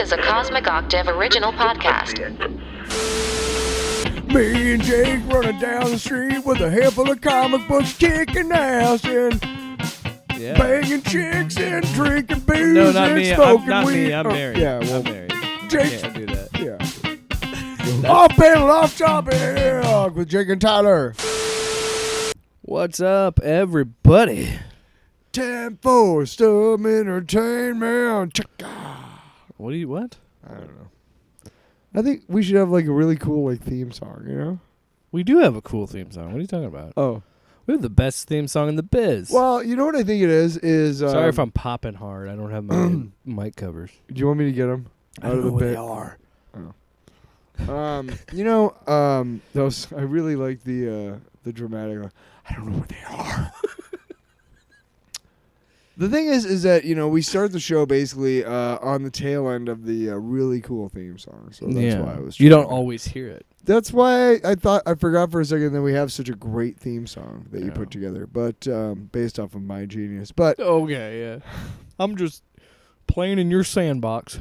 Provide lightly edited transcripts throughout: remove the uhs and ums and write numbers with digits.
is a Cosmic Octave original podcast. Me and Jake running down the street with a handful of comic books, kicking ass and banging chicks and drinking booze No, not and me. smoking Not weed. me. I'm married. Yeah, well, I'm married. Jake. Can't do that. Yeah. Off panel, off topic with Jake and Tyler. What's up, everybody? 10-4 Stum Entertainment. What? I don't know. I think we should have like a really cool like theme song, you know? We do have a cool theme song. What are you talking about? Oh. We have the best theme song in the biz. Well, you know what I think it is? Sorry if I'm popping hard. I don't have my mic covers. Do you want me to get them? I don't know what they are. Those I really like the dramatic. I don't know what they are. The thing is that we start the show basically on the tail end of the really cool theme song. So that's why I was. You don't always hear it. That's why I thought I forgot for a second that we have such a great theme song that you put together, but based off of my genius. But okay, yeah. I'm just playing in your sandbox.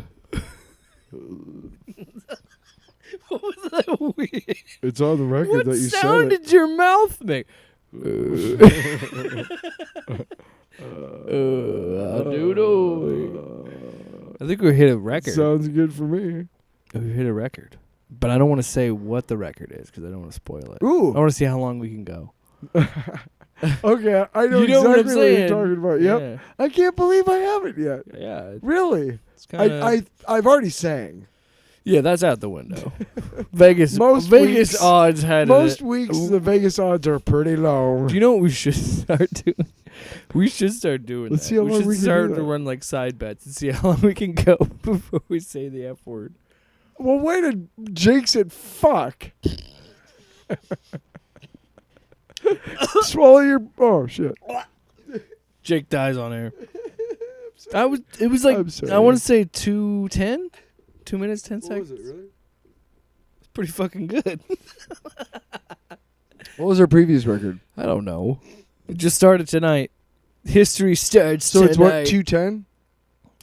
What was that weird? It's on the record What that you said sound it. did your mouth make? I think we hit a record. Sounds good for me. We hit a record. But I don't want to say what the record is because I don't want to spoil it. Ooh. I want to see how long we can go. Okay, I know You know what I'm exactly what saying. you're talking about. Yep. Yeah. I can't believe I haven't yet. Yeah. Really? It's kinda, I've already sang. yeah, that's out the window. Vegas Most Vegas weeks- odds had Most it. weeks the Vegas odds are pretty low. Do you know what we should start doing? We should start doing Let's that. see how long should we can start do to that. run like side bets and see how long we can go before we say the F word. Well, wait a Jake said fuck. Swallow your shit. Jake dies on air. It was like I'm sorry. I want to say 2:10, 2 minutes 10 seconds. What was it really? It's pretty fucking good. What was our previous record? I don't know. It just started tonight. History starts So tonight. it's what 210?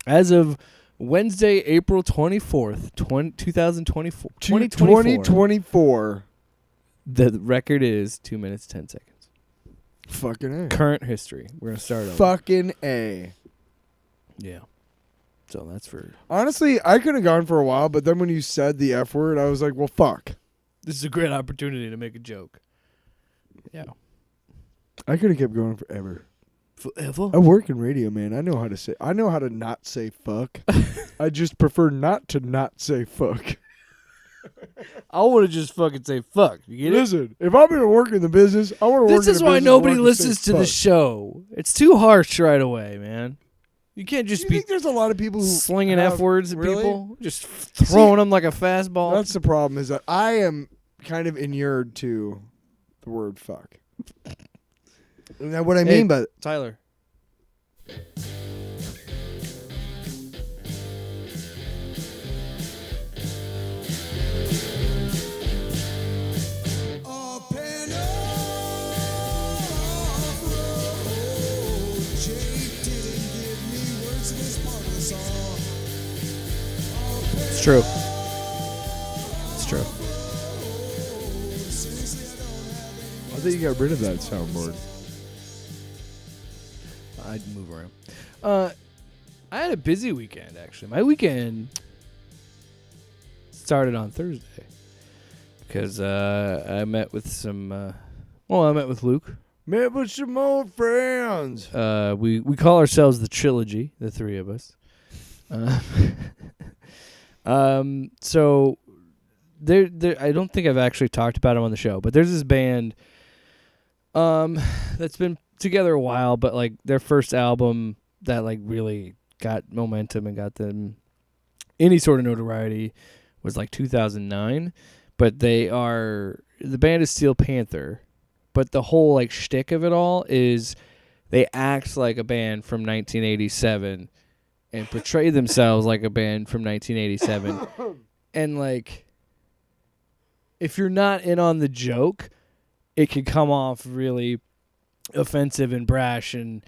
As of Wednesday, April 24th, 2024. 2024. The record is 2 minutes 10 seconds. Fucking A. Current history. We're gonna start over. Fucking A. Yeah. So that's for. Honestly, I could have gone for a while, but then when you said the F word, I was like, well, fuck. This is a great opportunity to make a joke. Yeah. I could have kept going forever. Forever. I work in radio, man. I know how to not say fuck. I just prefer not say fuck. I want to just fucking say fuck. You get it? Listen, if I'm going to work in the business, I want to work in the business. This is why nobody where I can say listens to the fuck. show. It's too harsh right away, man. You can't just You be think there's a lot of people who slinging have- F words at really? people, just throwing them like a fastball. That's the problem, is that I am kind of inured to the word fuck. And what I mean by Tyler. It's true. It's true. I think you got rid of that soundboard. I'd move around. I had a busy weekend, actually. My weekend started on Thursday because I met with some. I met with Luke. Met with some old friends. We call ourselves the Trilogy, the three of us. So there. I don't think I've actually talked about them on the show, but there's this band that's been together a while, but like their first album that like really got momentum and got them any sort of notoriety was like 2009. But the band is Steel Panther, but the whole like shtick of it all is they act like a band from 1987 and portray themselves like a band from 1987. And like, if you're not in on the joke, it can come off really offensive and brash and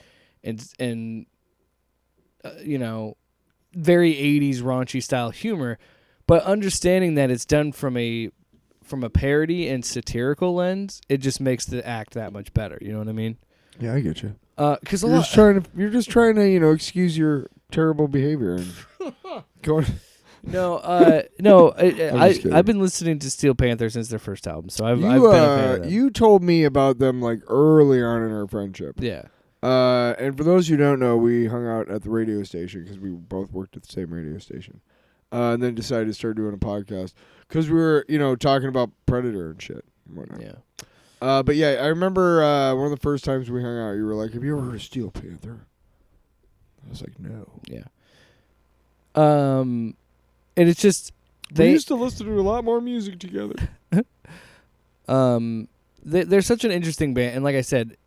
you know, very 80s raunchy style humor, but understanding that it's done from a parody and satirical lens, it just makes the act that much better. You know what I mean? Yeah, I get you. Because You're just trying to excuse your terrible behavior and go on. No, I've been listening to Steel Panther since their first album, so I've been a fan of them. You told me about them like early on in our friendship. Yeah. And for those who don't know, we hung out at the radio station because we both worked at the same radio station, and then decided to start doing a podcast because we were talking about Predator and shit and whatnot. Yeah. But yeah, I remember one of the first times we hung out, you were like, "Have you ever heard of Steel Panther?" I was like, "No." Yeah. And it's just we used to listen to a lot more music together. They're such an interesting band, and like I said,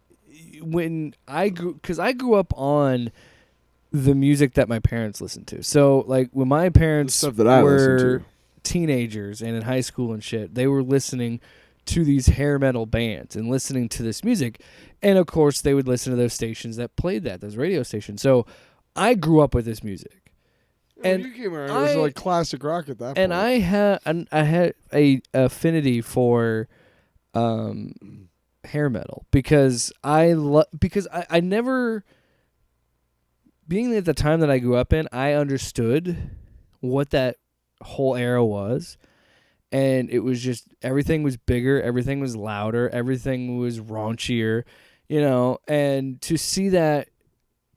when I grew up on the music that my parents listened to. So like when my parents stuff that I listened were to. Teenagers and in high school and shit, they were listening to these hair metal bands and listening to this music, and of course they would listen to those stations that played those radio stations. So I grew up with this music. And you came around, it was like classic rock at that point. And I had a affinity for hair metal because I never, being at the time that I grew up in, I understood what that whole era was, and it was just everything was bigger, everything was louder, everything was raunchier, and to see that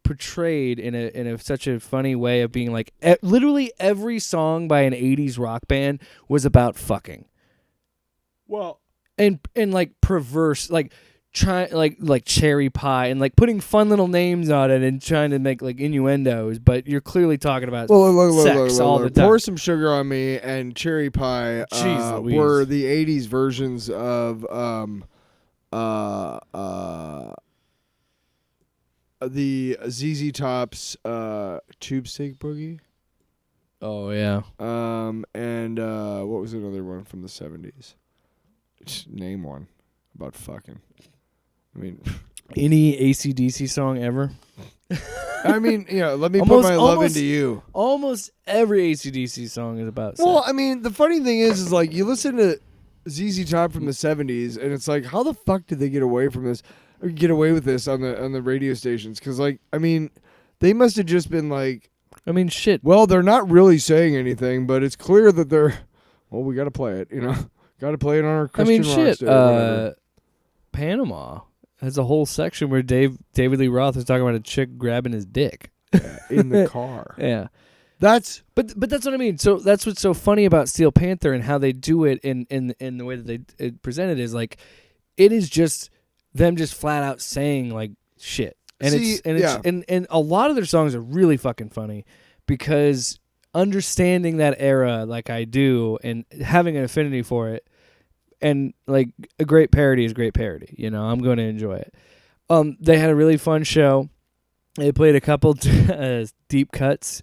portrayed in such a funny way of being like literally every song by an 80s rock band was about fucking. Well, and like perverse, like like cherry pie and like putting fun little names on it and trying to make like innuendos, but you're clearly talking about sex all the time. Pour Some Sugar on Me and Cherry Pie were the 80s versions of the ZZ Top's Tube Steak Boogie. Oh yeah. And what was another one from the 70s? Just name one about fucking. I mean, any AC/DC song ever? I mean, let me put my love into you. Almost every AC/DC song is about sex. Well, I mean, the funny thing is like you listen to ZZ Top from the 70s, and it's like, how the fuck did they get away from this? Or get away with this on the radio stations? Because like, I mean, they must have just been like, I mean, shit. Well, they're not really saying anything, but it's clear that they're. Well, we got to play it, got to play it on our Christian rock station. Panama has a whole section where David Lee Roth is talking about a chick grabbing his dick in the car. Yeah. But that's what I mean. So that's what's so funny about Steel Panther and how they do it in the way that they present it is like, it is just them just flat out saying like shit. And and a lot of their songs are really fucking funny because understanding that era like I do and having an affinity for it, and like a great parody is great parody. I'm going to enjoy it. They had a really fun show. They played a couple deep cuts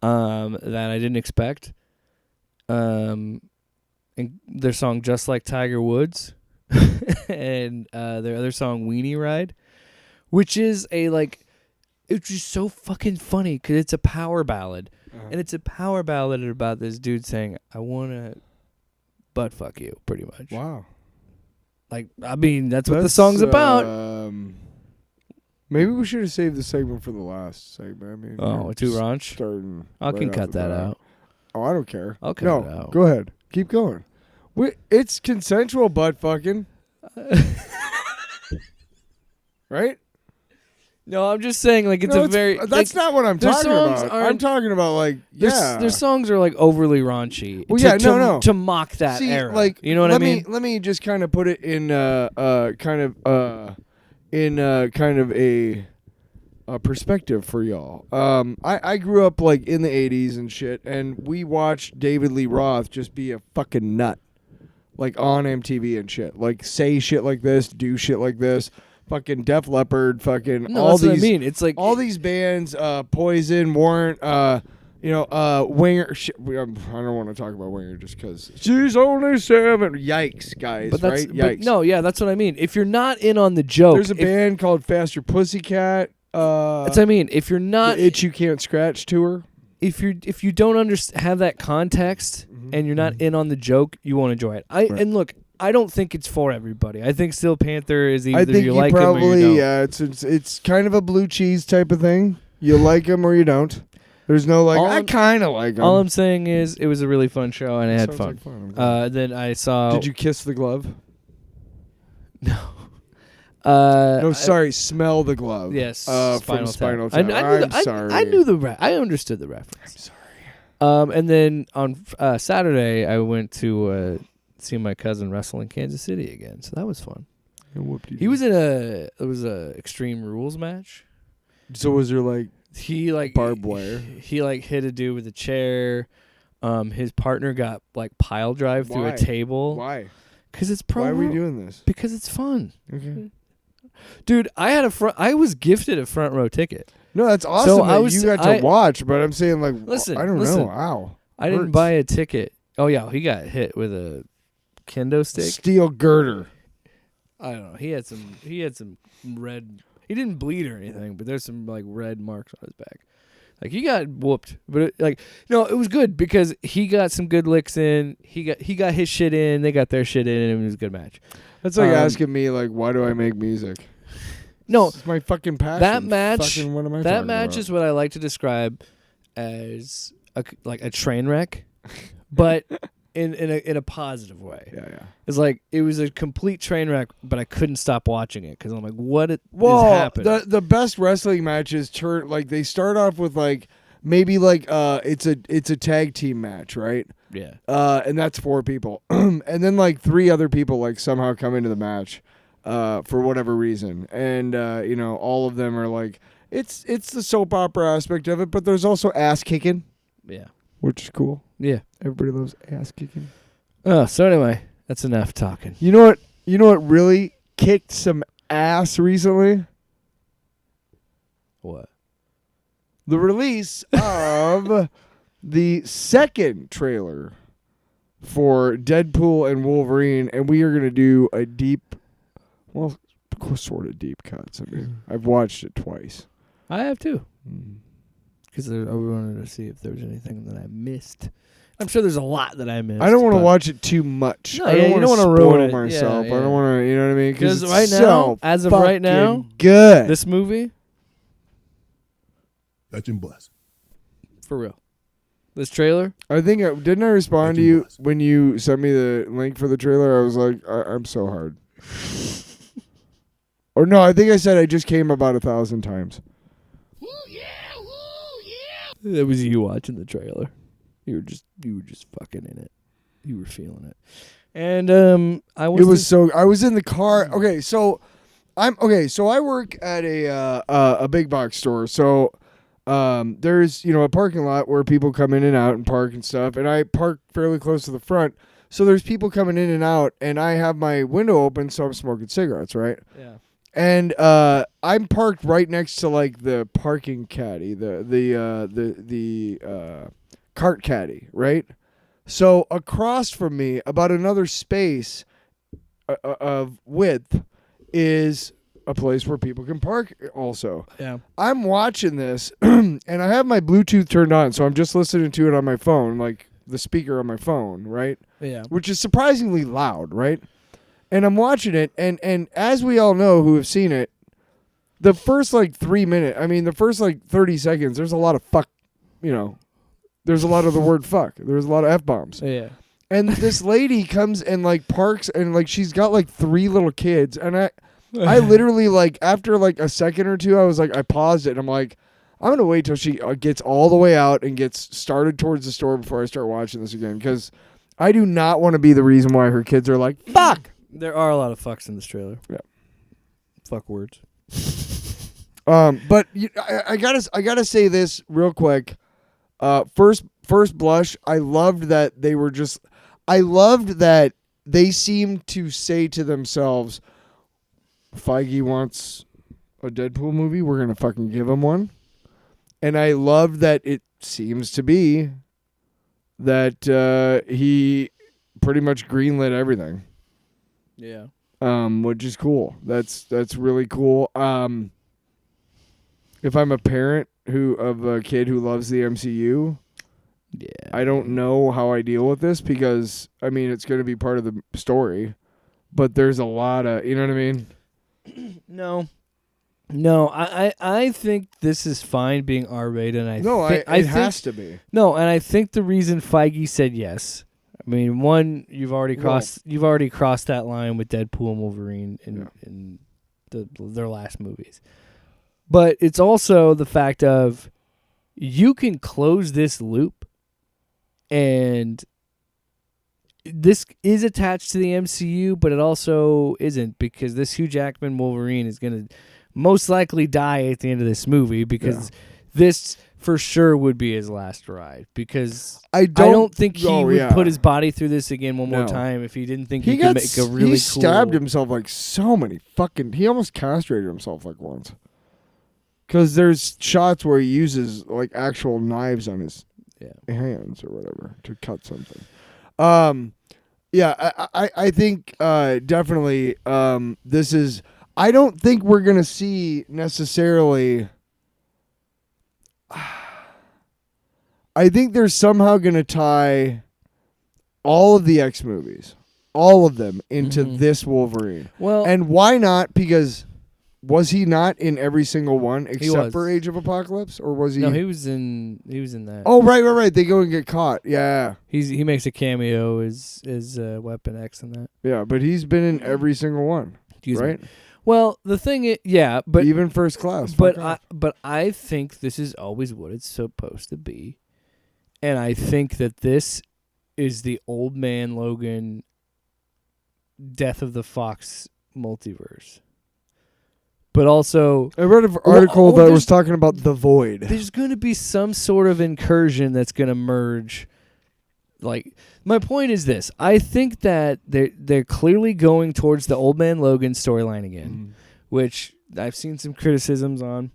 that I didn't expect. And their song "Just Like Tiger Woods" and their other song "Weenie Ride," which is it's just so fucking funny because it's a power ballad, and it's a power ballad about this dude saying, "I want to butt fuck you," pretty much. Wow. Like, I mean, that's what the song's about. Maybe we should have saved the segment for the last segment. I mean, too raunch? I can cut that out. Oh, I don't care. I'll cut it out. Go ahead. Keep going. It's consensual butt fucking. Right? No, I'm just saying, like, it's that's not what I'm talking about. I'm talking about, like, their songs are, like, overly raunchy. Well, to mock that era. Like, you know what I mean? Let me just kind of put it in kind of a perspective for y'all. I grew up, like, in the 80s and shit, and we watched David Lee Roth just be a fucking nut. Like, on MTV and shit. Like, say shit like this, do shit like this. Fucking Def Leppard, fucking all these. What I mean. It's like all these bands, Poison, Warrant, Winger. Shit, I don't want to talk about Winger just because she's only 7. Yikes, guys! Right? Yikes. That's what I mean. If you're not in on the joke, there's a band called Faster Pussycat. That's what I mean. If you're not the Itch You Can't Scratch tour. if you don't have that context and you're not in on the joke, you won't enjoy it. And look, I don't think it's for everybody. I think Steel Panther is either I think you like him or you don't. it's kind of a blue cheese type of thing. You like him or you don't. There's no I kind of like him. All I'm saying is it was a really fun show and I had fun. Like fun. Then I saw. Did you kiss the glove? No. No, sorry. Smell the glove. Yes. From Spinal Tap. I'm sorry. I knew I understood the reference. I'm sorry. And then on Saturday, I went to see my cousin wrestle in Kansas City again, so that was fun. He was in it was a Extreme Rules match. So was there he barbed wire? He hit a dude with a chair. His partner got pile drive through a table. Why? Because it's pro. Why are we doing this? Because it's fun. Okay. Dude, I was gifted a front row ticket. No, that's awesome. So you got to watch, but I'm saying listen, I don't know. Ow. I didn't buy a ticket. Oh yeah, he got hit with a kendo stick. Steel girder. I don't know. He had some red. He didn't bleed or anything, but there's some red marks on his back. He got whooped, but it was good because he got some good licks in. He got his shit in. They got their shit in, and it was a good match. That's like asking me why do I make music? No, it's my fucking passion. That match. What am I that match about? is what I like to describe as a train wreck, but in a positive way. Yeah. It's it was a complete train wreck, but I couldn't stop watching it because I'm what is happening? The best wrestling matches they start off with maybe it's a tag team match, right? Yeah. And that's 4 people, and then 3 other people somehow come into the match, for whatever reason, and all of them are it's the soap opera aspect of it, but there's also ass kicking. Yeah. Which is cool. Yeah. Everybody loves ass kicking. Oh, so anyway, that's enough talking. You know what really kicked some ass recently? What? The release of the second trailer for Deadpool and Wolverine, and we are going to do a sort of deep cuts. I mean, I've watched it twice. I have too. Because I wanted to see if there was anything that I missed. I'm sure there's a lot that I missed. I don't want to watch it too much. No, I don't want to ruin spoil it. myself. Yeah. I don't want to, you know what I mean? Because it's right now, so as of right now, good. This movie, Touch and bless. for real. This trailer, I think didn't I respond to you when you sent me the link for the trailer? I was like, I'm so hard. Or no, I think I said I just came about 1,000 times. that was you watching the trailer. You were just fucking in it. You were feeling it. And I was in the car. Okay, so I work at a big box store. So there's a parking lot where people come in and out and park and stuff, and I park fairly close to the front. So there's people coming in and out, and I have my window open, so I'm smoking cigarettes, right? Yeah. And I'm parked right next to the parking caddy, the cart caddy, right? So across from me, about another space of width, is a place where people can park also. Yeah. I'm watching this, and I have my Bluetooth turned on, so I'm just listening to it on my phone, the speaker on my phone, right? Yeah. Which is surprisingly loud, right? And I'm watching it, and as we all know who have seen it, the first 3 minutes, the first 30 seconds, there's a lot of fuck, there's a lot of the word fuck. There's a lot of F-bombs. Yeah. And this lady comes and parks, and she's got 3 little kids, and I literally after a second or two, I was I paused it, and I'm I'm gonna wait till she gets all the way out and gets started towards the store before I start watching this again, because I do not want to be the reason why her kids are fuck. There are a lot of fucks in this trailer. Yeah. Fuck words. But I gotta say this real quick. First blush, I loved that they seemed to say to themselves, Feige wants a Deadpool movie, we're gonna fucking give him one. And I love that it seems to be that he pretty much greenlit everything. Yeah. Which is cool. That's really cool. if I'm a parent of a kid who loves the MCU, Yeah. I don't know how I deal with this because I mean it's going to be part of the story, but there's a lot of, you know what I mean? No, I think this is fine being R-rated. And It has to be. No, and I think the reason Feige said yes. I mean, one, you've already crossed that line with Deadpool and Wolverine in their last movies. But it's also the fact of you can close this loop, and this is attached to the MCU, but it also isn't, because this Hugh Jackman Wolverine is going to most likely die at the end of this movie, because this for sure would be his last ride, because I don't think he would put his body through this again one more time if he didn't think he could make a really He stabbed himself like so many fucking... He almost castrated himself like once. Because there's shots where he uses like actual knives on his hands or whatever to cut something. I think definitely this is... I don't think we're going to see necessarily... I think they're somehow going to tie all of the X movies, all of them, into this Wolverine. Well, and why not? Because was he not in every single one except for Age of Apocalypse, or was he? No, he was in that. Oh, right. They go and get caught. Yeah, he makes a cameo as Weapon X in that. Yeah, but he's been in every single one, right? Well, the thing is, but even First Class. But I think this is always what it's supposed to be, and I think that this is the Old Man Logan, Death of the Fox multiverse. But also, I read an article that was talking about the Void. There's going to be some sort of incursion that's going to merge. Like, my point is this: I think that they're clearly going towards the Old Man Logan storyline again, which I've seen some criticisms on.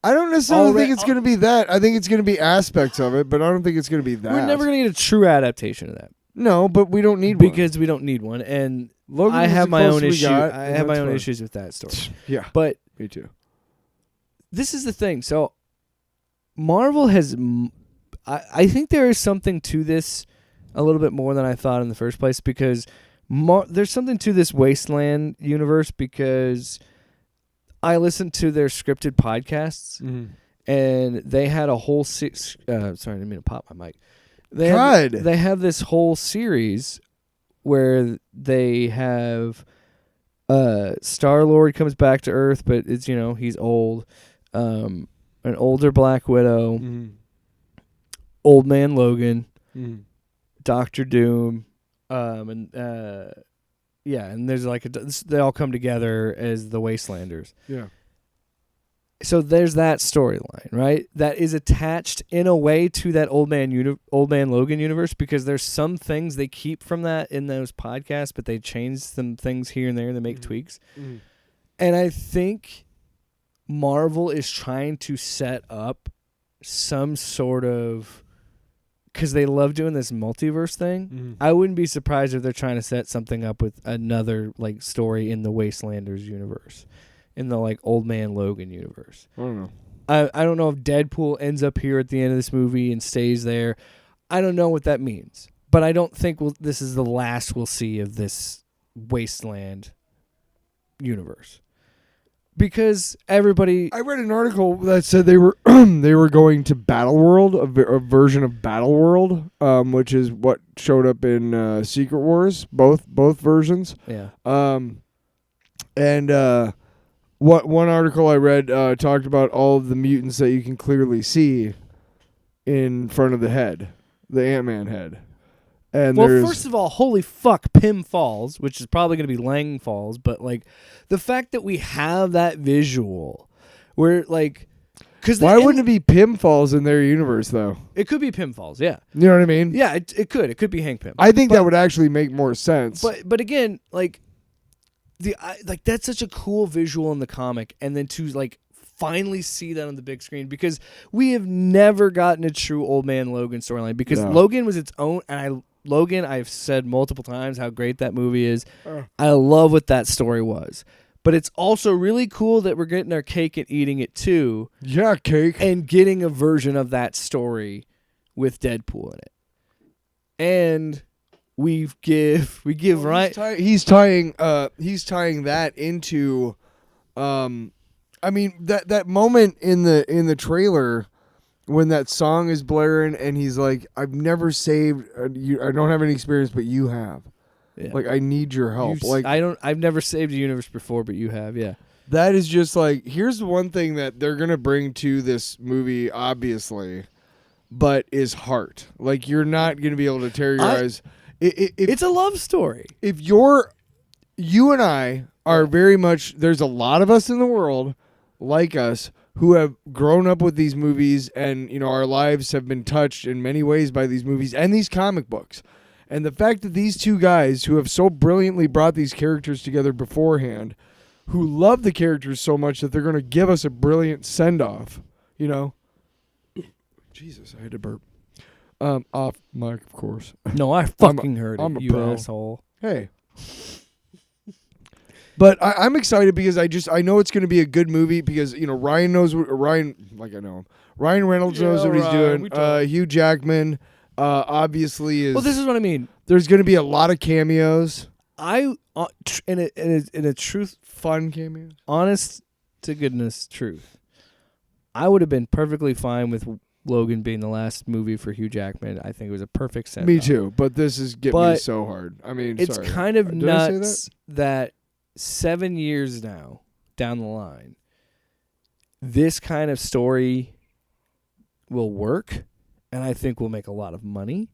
I don't necessarily think it's going to be that. I think it's going to be aspects of it, but I don't think it's going to be that. We're never going to get a true adaptation of that. No, but we don't need one. Because we don't need one, and Logan I have my own issue. I have my own issues with that story. Yeah, but me too. This is the thing. So Marvel has, I think there is something to this, a little bit more than I thought in the first place, because there's something to this Wasteland universe, because I listened to their scripted podcasts, and they had a whole sorry, I didn't mean to pop my mic. They have this whole series where they have Star-Lord comes back to Earth, but it's, he's old. An older Black Widow, Old Man Logan, Doctor Doom, and there's they all come together as the Wastelanders. Yeah. So there's that storyline, right? That is attached in a way to that Old Man Logan universe, because there's some things they keep from that in those podcasts, but they change some things here and there. They make tweaks. And I think Marvel is trying to set up some sort of... Because they love doing this multiverse thing. I wouldn't be surprised if they're trying to set something up with another story in the Wastelanders universe, in the Old Man Logan universe. I don't know. I don't know if Deadpool ends up here at the end of this movie and stays there. I don't know what that means, but I don't think this is the last we'll see of this Wasteland universe. Because everybody... I read an article that said they were they were going to Battleworld, a version of Battleworld, which is what showed up in Secret Wars, both versions. Yeah. What one article I read talked about all of the mutants that you can clearly see in front of the head, the Ant-Man head. And first of all, holy fuck, Pym Falls, which is probably going to be Lang Falls, but the fact that we have that visual, where because why wouldn't it be Pym Falls in their universe though? It could be Pym Falls, yeah. You know what I mean? Yeah, it could. It could be Hank Pym. I think that would actually make more sense. But again, that's such a cool visual in the comic, and then to finally see that on the big screen, because we have never gotten a true Old Man Logan storyline, because Logan was its own, and I've said multiple times how great that movie is. I love what that story was. But it's also really cool that we're getting our cake and eating it too. Yeah, cake. And getting a version of that story with Deadpool in it. And we give Ryan. He's tying that into, I mean that moment in the trailer when that song is blaring and he's like, "I've never saved. I don't have any experience, but you have. Yeah. Like, I need your help. I've never saved a universe before, but you have. Yeah. That is just like, here's the one thing that they're gonna bring to this movie, obviously, but is heart. Like, you're not gonna be able to tear your eyes. It's a love story. If you and I are very much, there's a lot of us in the world like us who have grown up with these movies, and our lives have been touched in many ways by these movies and these comic books. And the fact that these two guys who have so brilliantly brought these characters together beforehand, who love the characters so much that they're going to give us a brilliant send-off, Jesus, I had to burp. Off mic, of course. No, I fucking heard I'm it, a you pro. asshole. Hey. But I'm excited because I know it's going to be a good movie because Ryan knows what Ryan, like I know him. Ryan Reynolds knows what he's doing. Hugh Jackman obviously is. Well, this is what I mean. There's going to be a lot of cameos. In a truth, Fun cameos. honest to goodness truth, I would have been perfectly fine with Logan being the last movie for Hugh Jackman. I think it was a perfect send. Me too, but this is getting me But so hard. I mean, It's sorry. kind of Did I say nuts that 7 years now down the line, this kind of story will work, and I think will make a lot of money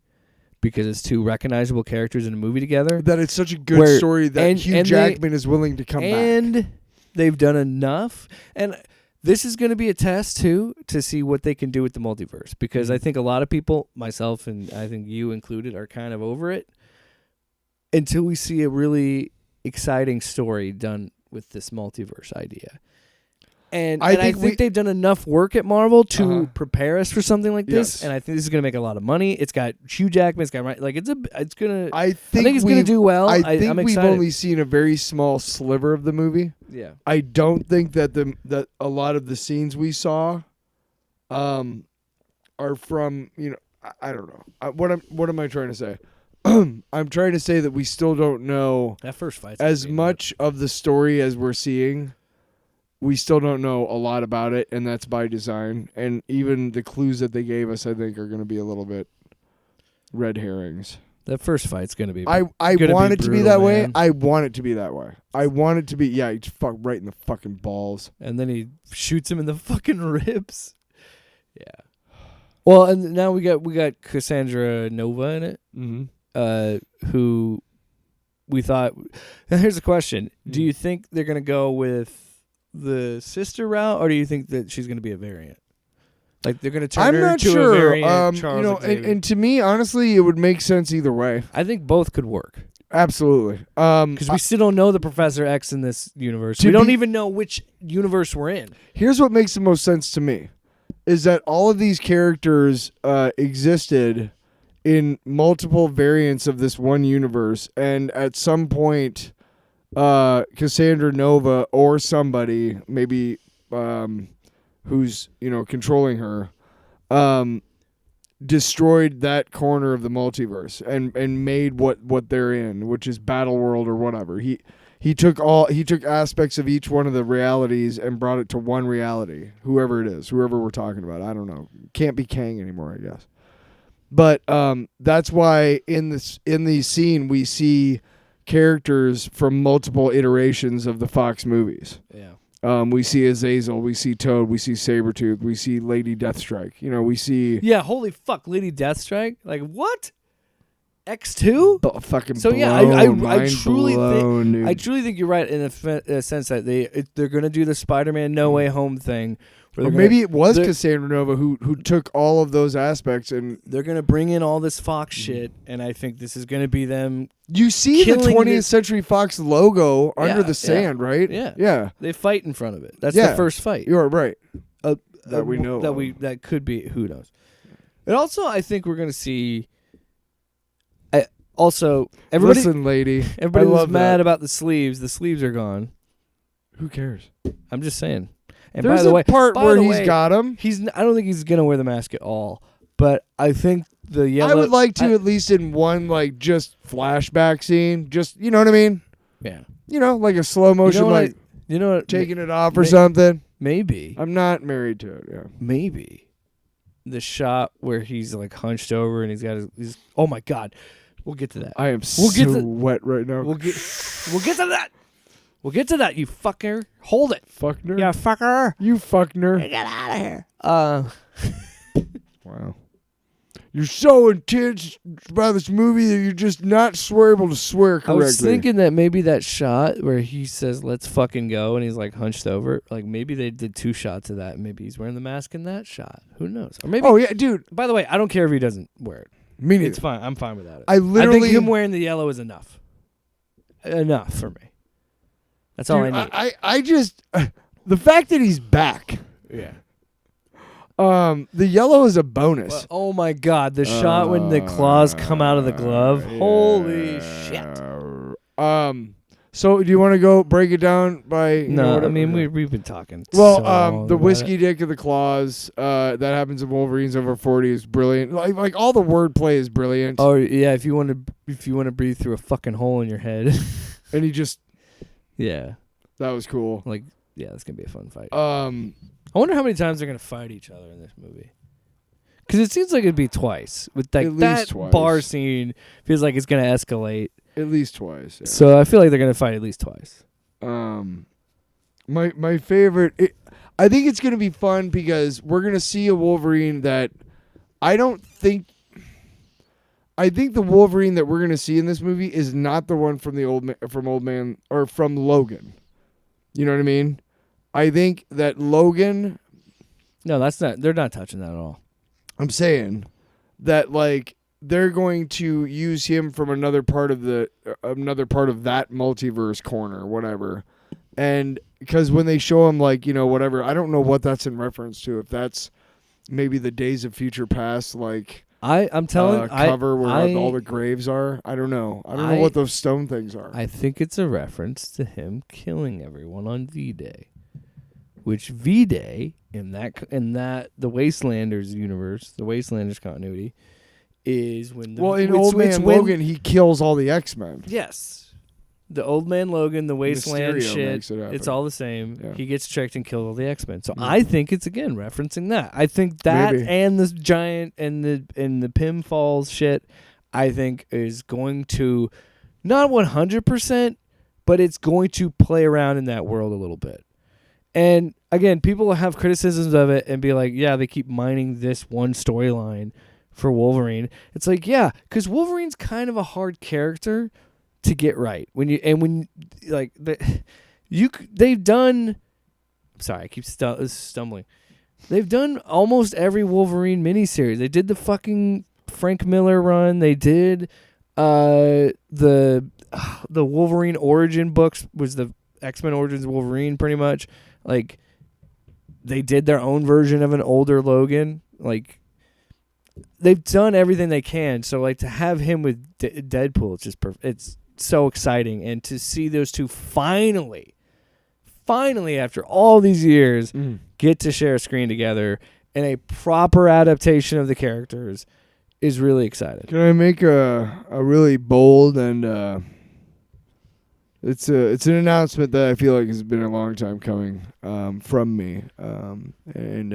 because it's two recognizable characters in a movie together. That it's such a good story that Hugh Jackman is willing to come back. And they've done enough. And this is going to be a test, too, to see what they can do with the multiverse. Because I think a lot of people, myself and I think you included, are kind of over it until we see a really exciting story done with this multiverse idea. And I think they've done enough work at Marvel to prepare us for something like this. Yes. And I think this is going to make a lot of money. It's got Hugh Jackman. It's got it's going to. I think it's going to do well. I think I'm we've excited. only seen a very small sliver of the movie. Yeah. I don't think that a lot of the scenes we saw, are from I don't know. What am I trying to say? I'm trying to say that we still don't know That first fight as much of the story as we're seeing. We still don't know a lot about it, and that's by design. And even the clues that they gave us, I think, are going to be a little bit red herrings. That first fight's going to be. I want it to be that way. I want it to be that way. I want it to be. Yeah, he's right in the fucking balls. And then he shoots him in the fucking ribs. Yeah. Well, and now we got Cassandra Nova in it. Mm-hmm. Who we thought. Now here's the question: do you think they're going to go with the sister route, or do you think that she's going to be a variant? Like they're going to turn her into a variant. And to me, honestly, it would make sense either way. I think both could work. Absolutely. Because we still don't know the Professor X in this universe. We don't even know which universe we're in. Here's what makes the most sense to me: is that all of these characters existed in multiple variants of this one universe, and at some point, Cassandra Nova or somebody, maybe who's controlling her, destroyed that corner of the multiverse and made what they're in, which is Battle World or whatever. He took aspects of each one of the realities and brought it to one reality. Whoever it is, whoever we're talking about, I don't know. Can't be Kang anymore, I guess. But that's why in the scene we see characters from multiple iterations of the Fox movies. Yeah. We see Azazel, we see Toad, we see Sabretooth, we see Lady Deathstrike. We see... Yeah, holy fuck, Lady Deathstrike? Like, what? X2? Fucking so blown, yeah, I truly think you're right in a sense that they're going to do the Spider-Man No Way Home thing. Or maybe it was Cassandra Nova who took all of those aspects and... They're going to bring in all this Fox shit, and I think this is going to be them... You see the 20th Century Fox logo under the sand, right? Yeah. Yeah. They fight in front of it. That's the first fight. You're right. That we know. That could be, who knows. And also, I think we're going to see... Also, everybody Listen, lady. Everybody was mad about the sleeves. The sleeves are gone. Who cares? I'm just saying. And There's by the a way, part by where the he's way, got him. I don't think he's gonna wear the mask at all. But I think the yellow. I would like to at least in one like just flashback scene. Just you know what I mean? Yeah. You know, like a slow motion, like you know what? taking it off or something. Maybe. I'm not married to it. Yeah. Maybe the shot where he's like hunched over and he's got his oh my God, we'll get to that. I am get to- wet right now. We'll get to that. We'll get to that. You fucker. Hold it. Fuckner. Yeah, fucker. You fuckner. Get out of here. Wow. You're so intense about this movie that you're just not able to swear correctly. I was thinking that maybe that shot where he says "Let's fucking go" and he's like hunched over, like maybe they did 2 shots of that. And maybe he's wearing the mask in that shot. Who knows? Or maybe. Oh yeah, dude. By the way, I don't care if he doesn't wear it. Me neither. It's fine. I'm fine without it. I literally think him wearing the yellow is enough. Enough for me. That's all I Dude, need. I just the fact that he's back. Yeah. The yellow is a bonus. Well, oh my God, the shot when the claws come out of the glove. Holy shit. So do you want to go break it down by No, I mean we've been talking. Well, so long the about whiskey it. dick of the claws, that happens in Wolverines over 40 is brilliant. Like all the wordplay is brilliant. Oh yeah, if you want to breathe through a fucking hole in your head. And he just Yeah. that was cool. Like yeah, that's going to be a fun fight. I wonder how many times they're going to fight each other in this movie. Cuz it seems like it'd be twice. With like At least that twice. bar scene feels like it's going to escalate. At least twice. Yeah. So I feel like they're going to fight at least twice. My favorite. I think it's gonna be fun because we're gonna see a Wolverine that I think the Wolverine that we're gonna see in this movie is not the one from from Logan. You know what I mean? I think that Logan. No, that's not. They're not touching that at all. I'm saying that like they're going to use him from another part of that multiverse corner, whatever. And because when they show him like, whatever, I don't know what that's in reference to. If that's maybe the Days of Future Past, like I'm telling cover where all the graves are. I don't know. I don't know what those stone things are. I think it's a reference to him killing everyone on V-Day. Which V-Day in that the Wastelanders universe, the Wastelanders continuity, is when Logan he kills all the X-Men. Yes. The Old Man Logan, the Wasteland Mysterio shit, makes it happen. it's all the same. Yeah. He gets tricked and killed all the X-Men. So Yeah. I think it's again referencing that. I think that Maybe. and the giant and the Pym Falls shit, I think is going to not 100%, but it's going to play around in that world a little bit. And again, people will have criticisms of it and be like, yeah, they keep mining this one storyline for Wolverine. It's like, yeah, because Wolverine's kind of a hard character to get right. They've done. Sorry, I keep stumbling. They've done almost every Wolverine miniseries. They did the fucking Frank Miller run. They did the Wolverine origin books was the X-Men Origins of Wolverine pretty much. Like they did their own version of an older Logan. Like they've done everything they can. So like to have him with Deadpool, it's just it's so exciting, and to see those two finally after all these years get to share a screen together in a proper adaptation of the characters is really exciting. Can I make a really bold and it's an announcement that I feel like has been a long time coming from me, and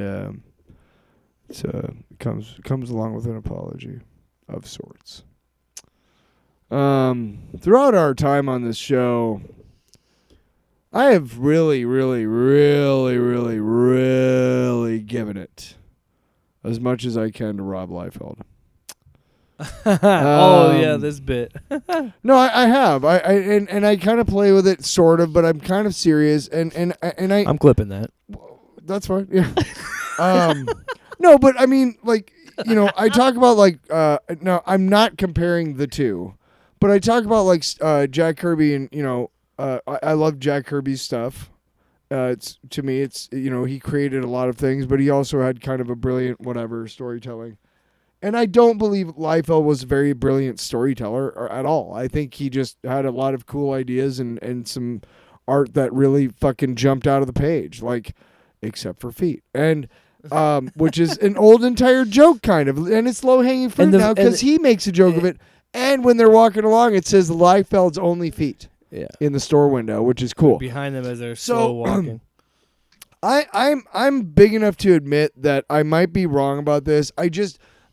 it comes along with an apology of sorts. Throughout our time on this show, I have really, really, really, really, really given it as much as I can to Rob Liefeld. This bit. No, I have. And I kind of play with it, sort of, but I'm kind of serious. And I'm clipping that. That's fine. Yeah. No, but I mean, like, I talk about like. No, I'm not comparing the two, but I talk about like Jack Kirby and I love Jack Kirby's stuff. It's to me, it's he created a lot of things, but he also had kind of a brilliant storytelling. And I don't believe Liefeld was a very brilliant storyteller at all. I think he just had a lot of cool ideas and some art that really fucking jumped out of the page, like except for feet, and which is an old and tired joke kind of, and it's low hanging fruit now because he makes a joke of it. And when they're walking along, it says Liefeld's only feet in the store window, which is cool. Behind them as they're slow walking. I'm big enough to admit that I might be wrong about this.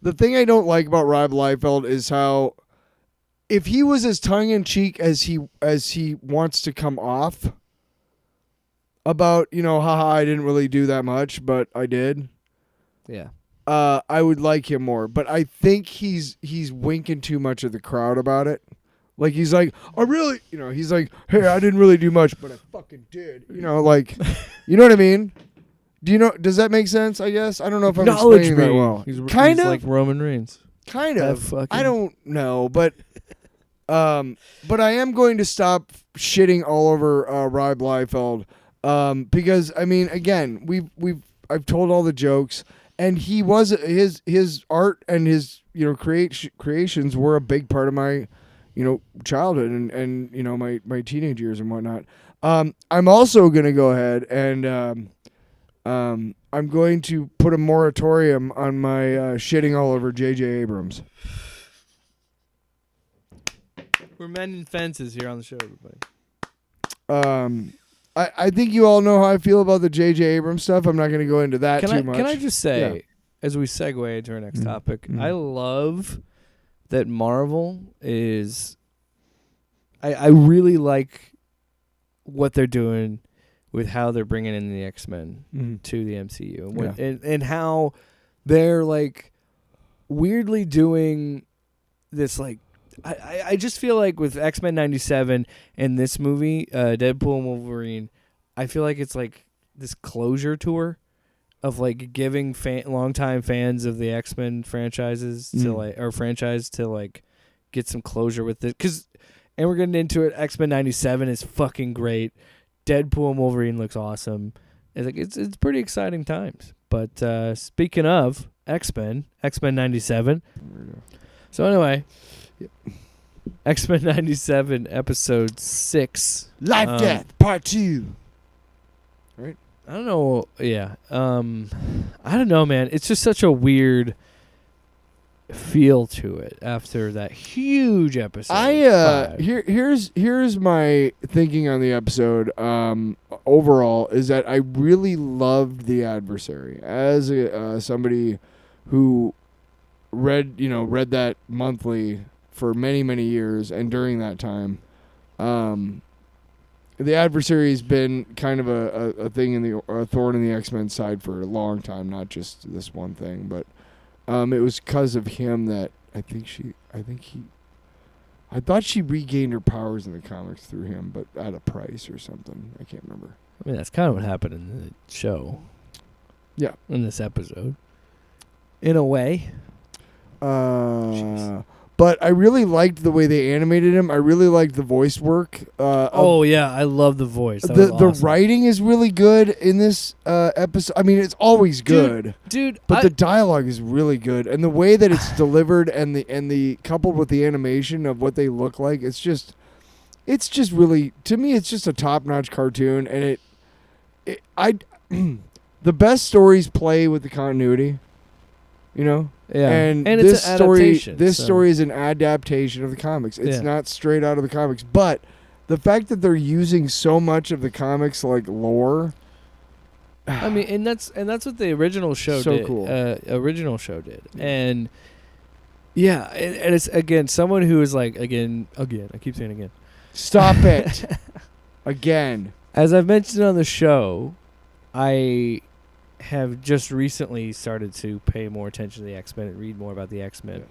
The thing I don't like about Rob Liefeld is how, if he was as tongue in cheek as he wants to come off about, haha, I didn't really do that much, but I did. Yeah. I would like him more, but I think he's winking too much at the crowd about it. Like he's like, I really, he's like, hey, I didn't really do much, but I fucking did. Like, you know what I mean? Does that make sense? I guess I don't know if I'm explaining that well. He's like Roman Reigns. Kind of. I don't know, but I am going to stop shitting all over Rob Liefeld because I mean, again, I've told all the jokes, and he was his art and his creations were a big part of my childhood and my teenage years and whatnot. I'm also gonna go ahead and I'm going to put a moratorium on my shitting all over J.J. Abrams. We're mending fences here on the show, everybody. I think you all know how I feel about the J.J. Abrams stuff. I'm not going to go into that too much. Can I just say, as we segue into our next topic, I love that Marvel is... I really like what they're doing with how they're bringing in the X-Men to the MCU. And how they're, like, weirdly doing this, like... I just feel like with X-Men 97 and this movie, Deadpool and Wolverine, I feel like it's like this closure tour of like giving longtime fans of the X-Men franchises to like get some closure with it. And we're getting into it. X-Men 97 is fucking great. Deadpool and Wolverine looks awesome. It's pretty exciting times. But speaking of X-Men 97. So anyway. Yep. X-Men 97 episode 6 Life Death Part 2. Right? I don't know. Yeah. I don't know, man. It's just such a weird feel to it after that huge episode. Here's my thinking on the episode overall is that I really loved The Adversary as somebody who read that monthly for many, many years, and during that time, The Adversary has been kind of a thing a thorn in the X-Men side for a long time, not just this one thing, but it was because of him that I thought she regained her powers in the comics through him, but at a price or something. I can't remember. I mean, that's kind of what happened in the show. Yeah. In this episode. In a way. But I really liked the way they animated him. I really liked the voice work. I love the voice. The writing is really good in this episode. I mean, it's always good, dude. But the dialogue is really good, and the way that it's delivered, and the coupled with the animation of what they look like, it's just really, to me, it's just a top-notch cartoon, and the best stories play with the continuity, Yeah. And this story is an adaptation of the comics. It's not straight out of the comics, but the fact that they're using so much of the comics like lore. I mean, and that's what the original show so did. Cool. Original show did, and and it's again someone who is like again. I keep saying again. Stop it. Again. As I've mentioned on the show, I have just recently started to pay more attention to the X-Men and read more about the X-Men.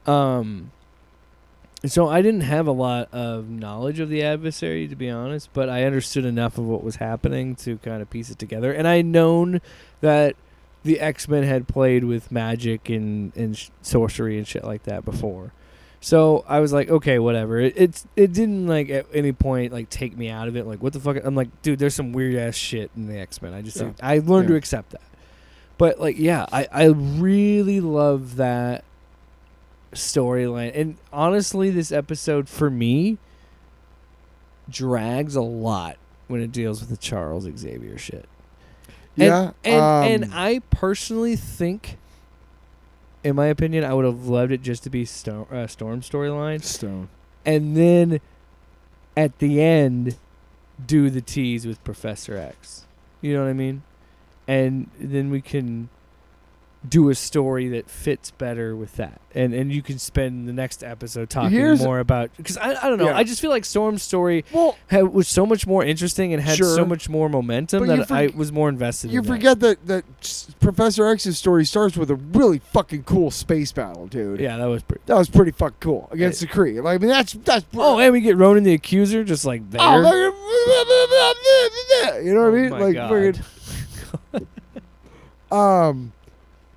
Yes. So I didn't have a lot of knowledge of the Adversary, to be honest, but I understood enough of what was happening to kind of piece it together. And I known that the X-Men had played with magic and sorcery and shit like that before. So I was like, okay, whatever. It didn't like at any point like take me out of it. Like, what the fuck? I'm like, dude, there's some weird ass shit in the X-Men. I learned to accept that. But like, I really love that storyline. And honestly, this episode for me drags a lot when it deals with the Charles Xavier shit. Yeah. And I personally think, in my opinion, I would have loved it just to be Storm storyline. Stone. And then at the end, do the tease with Professor X. You know what I mean? And then we can do a story that fits better with that. And you can spend the next episode talking more about... Because I don't know. Yeah. I just feel like Storm's story Well, was so much more interesting and had Sure. so much more momentum But that I was more invested you in forget that Professor X's story starts with a really fucking cool space battle, dude. Yeah, that was pretty... That was pretty fucking cool against the Kree. Like, I mean, that's Oh, and we get Ronan the Accuser just like there. You know what I mean? my Like, God.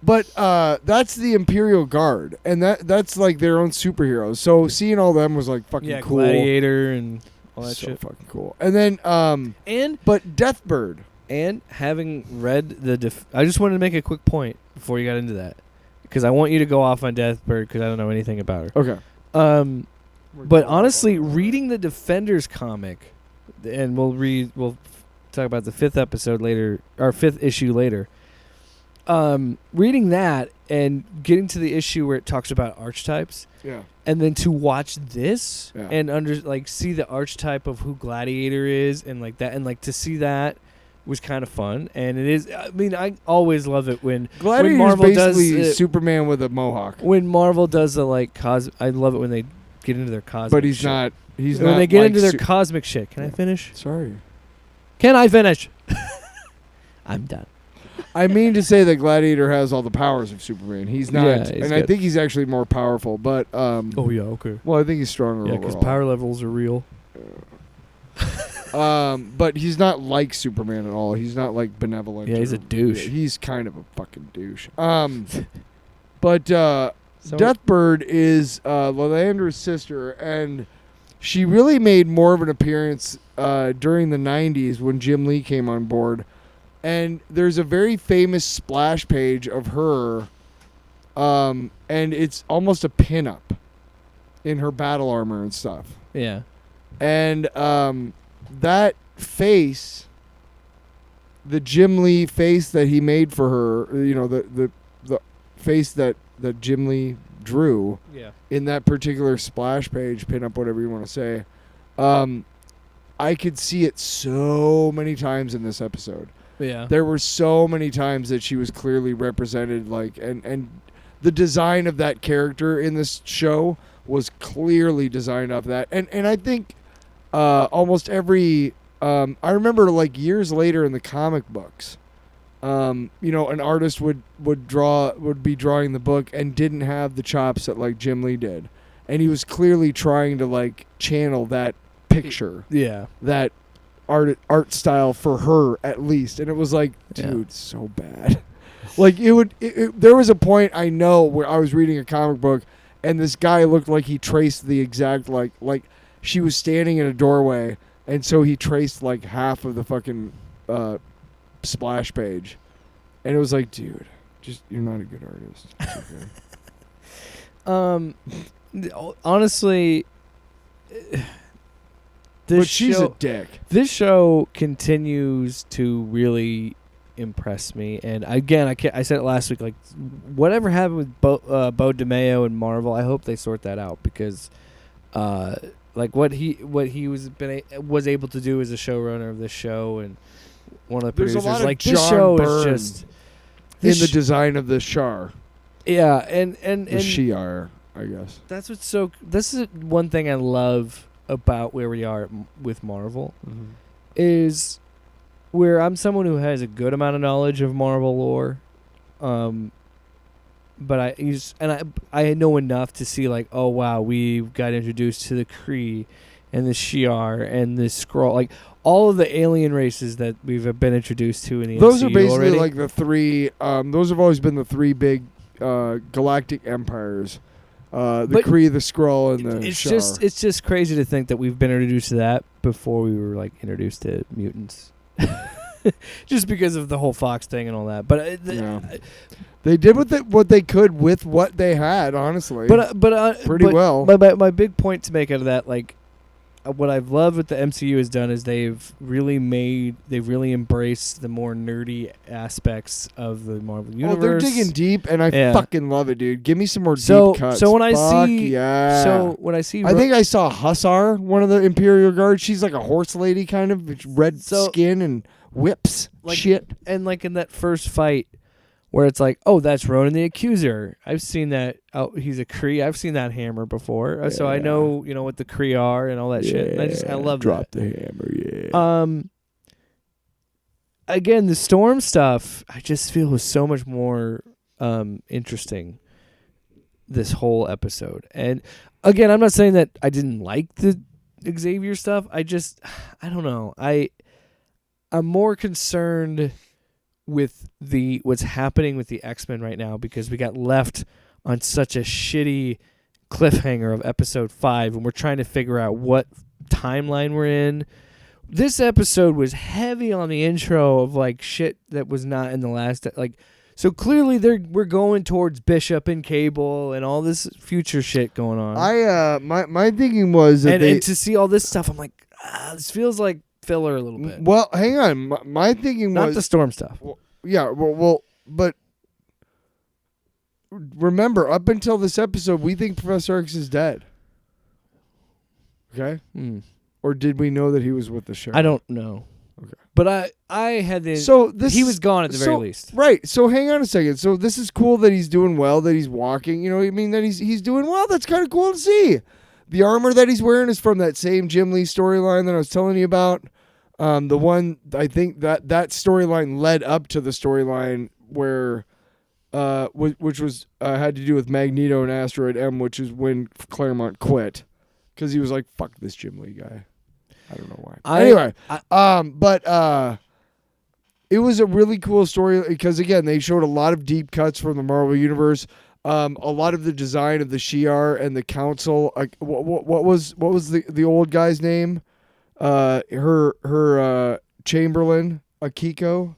but that's the Imperial Guard, and that's like their own superheroes. So seeing all them was like fucking Yeah, cool. Gladiator and all that so shit. fucking cool. And then but Deathbird. And having read I just wanted to make a quick point before you got into that, because I want you to go off on Deathbird because I don't know anything about her. Okay. But honestly, reading the Defenders comic, and we'll talk about the 5th episode later, or 5th issue later. Reading that and getting to the issue where it talks about archetypes, Yeah. and then to watch this Yeah. and see the archetype of who Gladiator is and like that, and like to see that was kind of fun. And it is. I mean, I always love it when Gladiator's Marvel basically does Superman with a mohawk. when Marvel does the like I love it when they get into their cosmic. But he's shit. not. He's when not. they get like into their cosmic shit. Can I finish? Sorry. Can I finish? I'm done. I mean to say that Gladiator has all the powers of Superman. He's not, Yeah, he's and I good. think he's actually more powerful. But Oh yeah, okay. well, I think he's stronger. Yeah, because overall. power levels are real. But he's not like Superman at all. He's not like benevolent. Yeah, he's a douche. Yeah, he's kind of a fucking douche. But Deathbird is Lilandra's sister, and she really made more of an appearance during the 90s when Jim Lee came on board. And there's a very famous splash page of her, and it's almost a pinup in her battle armor and stuff. Yeah. And that face, the Jim Lee face that he made for her, you know, the face that Jim Lee drew Yeah. in that particular splash page, pinup, whatever you want to say, I could see it so many times in this episode. Yeah. There were so many times that she was clearly represented, like, and the design of that character in this show was clearly designed off that. And I think almost every I remember like years later in the comic books, you know, an artist would be drawing the book and didn't have the chops that like Jim Lee did, and he was clearly trying to like channel that picture, Yeah. that art style for her at least. And it was like, Yeah. dude, so bad. Like there was a point I know where I was reading a comic book and this guy looked like he traced the exact like she was standing in a doorway, and so he traced like half of the fucking splash page, and it was like, dude, just you're not a good artist. It's okay. Honestly, But she's a dick. This show continues to really impress me, and again, I said it last week. Like, whatever happened with Bo DeMeo and Marvel, I hope they sort that out, because, like what he was able to do as a showrunner of this show and one of the There's a producers. lot of Like John this show Byrne is just in the design of the Shar, yeah, and the Shi'ar, I guess. that's what's so. This is one thing I love about where we are with Marvel, is where I'm someone who has a good amount of knowledge of Marvel lore, but I know enough to see like, oh wow, we got introduced to the Kree and the Shi'ar and the Skrull, like all of the alien races that we've been introduced to in the Those MCU are basically already. like the three. Those have always been the three big galactic empires. The But Kree, the Skrull, and the it's Shi'ar. it's just crazy to think that we've been introduced to that before we were like introduced to mutants. Just because of the whole Fox thing and all that, but Yeah. They did what they could with what they had, honestly. but pretty well. My big point to make out of that, like, what I've loved what the MCU has done is they've really embraced the more nerdy aspects of the Marvel universe. Oh, they're digging deep, and I fucking love it, dude. Give me some more So deep cuts. so when I Fuck see yeah. so when I see I think I saw Hussar, one of the Imperial Guards. She's like a horse lady, kind of red skin and whips shit. And like in that first fight, where it's like, oh, that's Ronan the Accuser. I've seen that. Oh, he's a Kree. I've seen that hammer before, so I know what the Kree are and all that shit. And I love Drop that. the hammer, Again, the Storm stuff, I just feel was so much more interesting. This whole episode, and again, I'm not saying that I didn't like the Xavier stuff. I don't know. I'm more concerned with what's happening with the X-Men right now because we got left on such a shitty cliffhanger of episode 5 and we're trying to figure out what timeline we're in. This episode was heavy on the intro of like shit that was not in the last so clearly we're going towards Bishop and Cable and all this future shit going on. My thinking was that and to see all this stuff I'm like this feels like filler a little bit. Well, hang on. My thinking not was the Storm stuff. But remember, up until this episode, we think Professor X is dead. Okay? Or did we know that he was with the sheriff? I don't know. Okay. But I had the... he was gone at the very least. Right. So hang on a second. So this is cool that he's doing well, that he's walking. You know what I mean? That he's doing well. That's kind of cool to see. The armor that he's wearing is from that same Jim Lee storyline that I was telling you about. The one, I think that storyline led up to the storyline where... which was had to do with Magneto and Asteroid M, which is when Claremont quit because he was like, "Fuck this Jim Lee guy." I don't know why. But it was a really cool story because again, they showed a lot of deep cuts from the Marvel universe. A lot of the design of the Shi'ar and the Council. What was the old guy's name? Her Chamberlain, Akiko.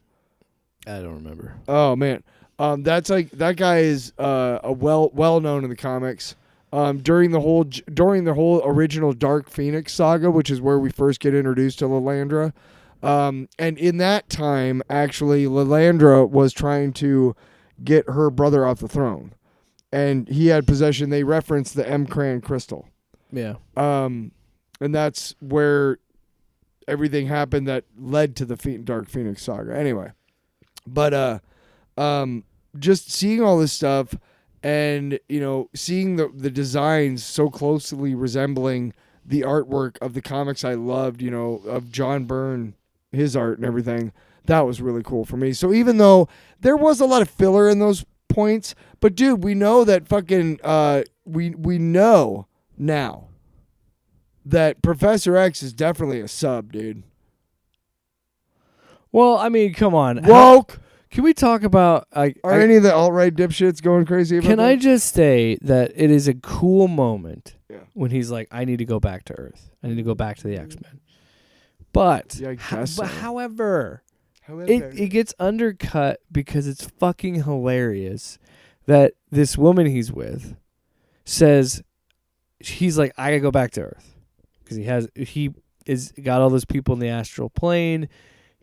I don't remember. Oh man. That's like that guy is a well known in the comics. During the whole original Dark Phoenix saga, which is where we first get introduced to Lilandra, and in that time, actually, Lilandra was trying to get her brother off the throne, and he had possession. They referenced the M-Cran crystal. Yeah. And that's where everything happened that led to the Dark Phoenix saga. Anyway, but just seeing all this stuff and, seeing the designs so closely resembling the artwork of the comics I loved, of John Byrne, his art and everything, that was really cool for me. So even though there was a lot of filler in those points, but dude, we know that fucking, we know now that Professor X is definitely a sub, dude. Well, I mean, come on. Woke! Can we talk about... Are any of the alt-right dipshits going crazy about that? Can I just say that it is a cool moment when he's like, I need to go back to Earth. I need to go back to the X-Men. But, yeah, I guess so. however, it gets undercut because it's fucking hilarious that this woman he's with says, he's like, I gotta go back to Earth. Because he is got all those people in the astral plane.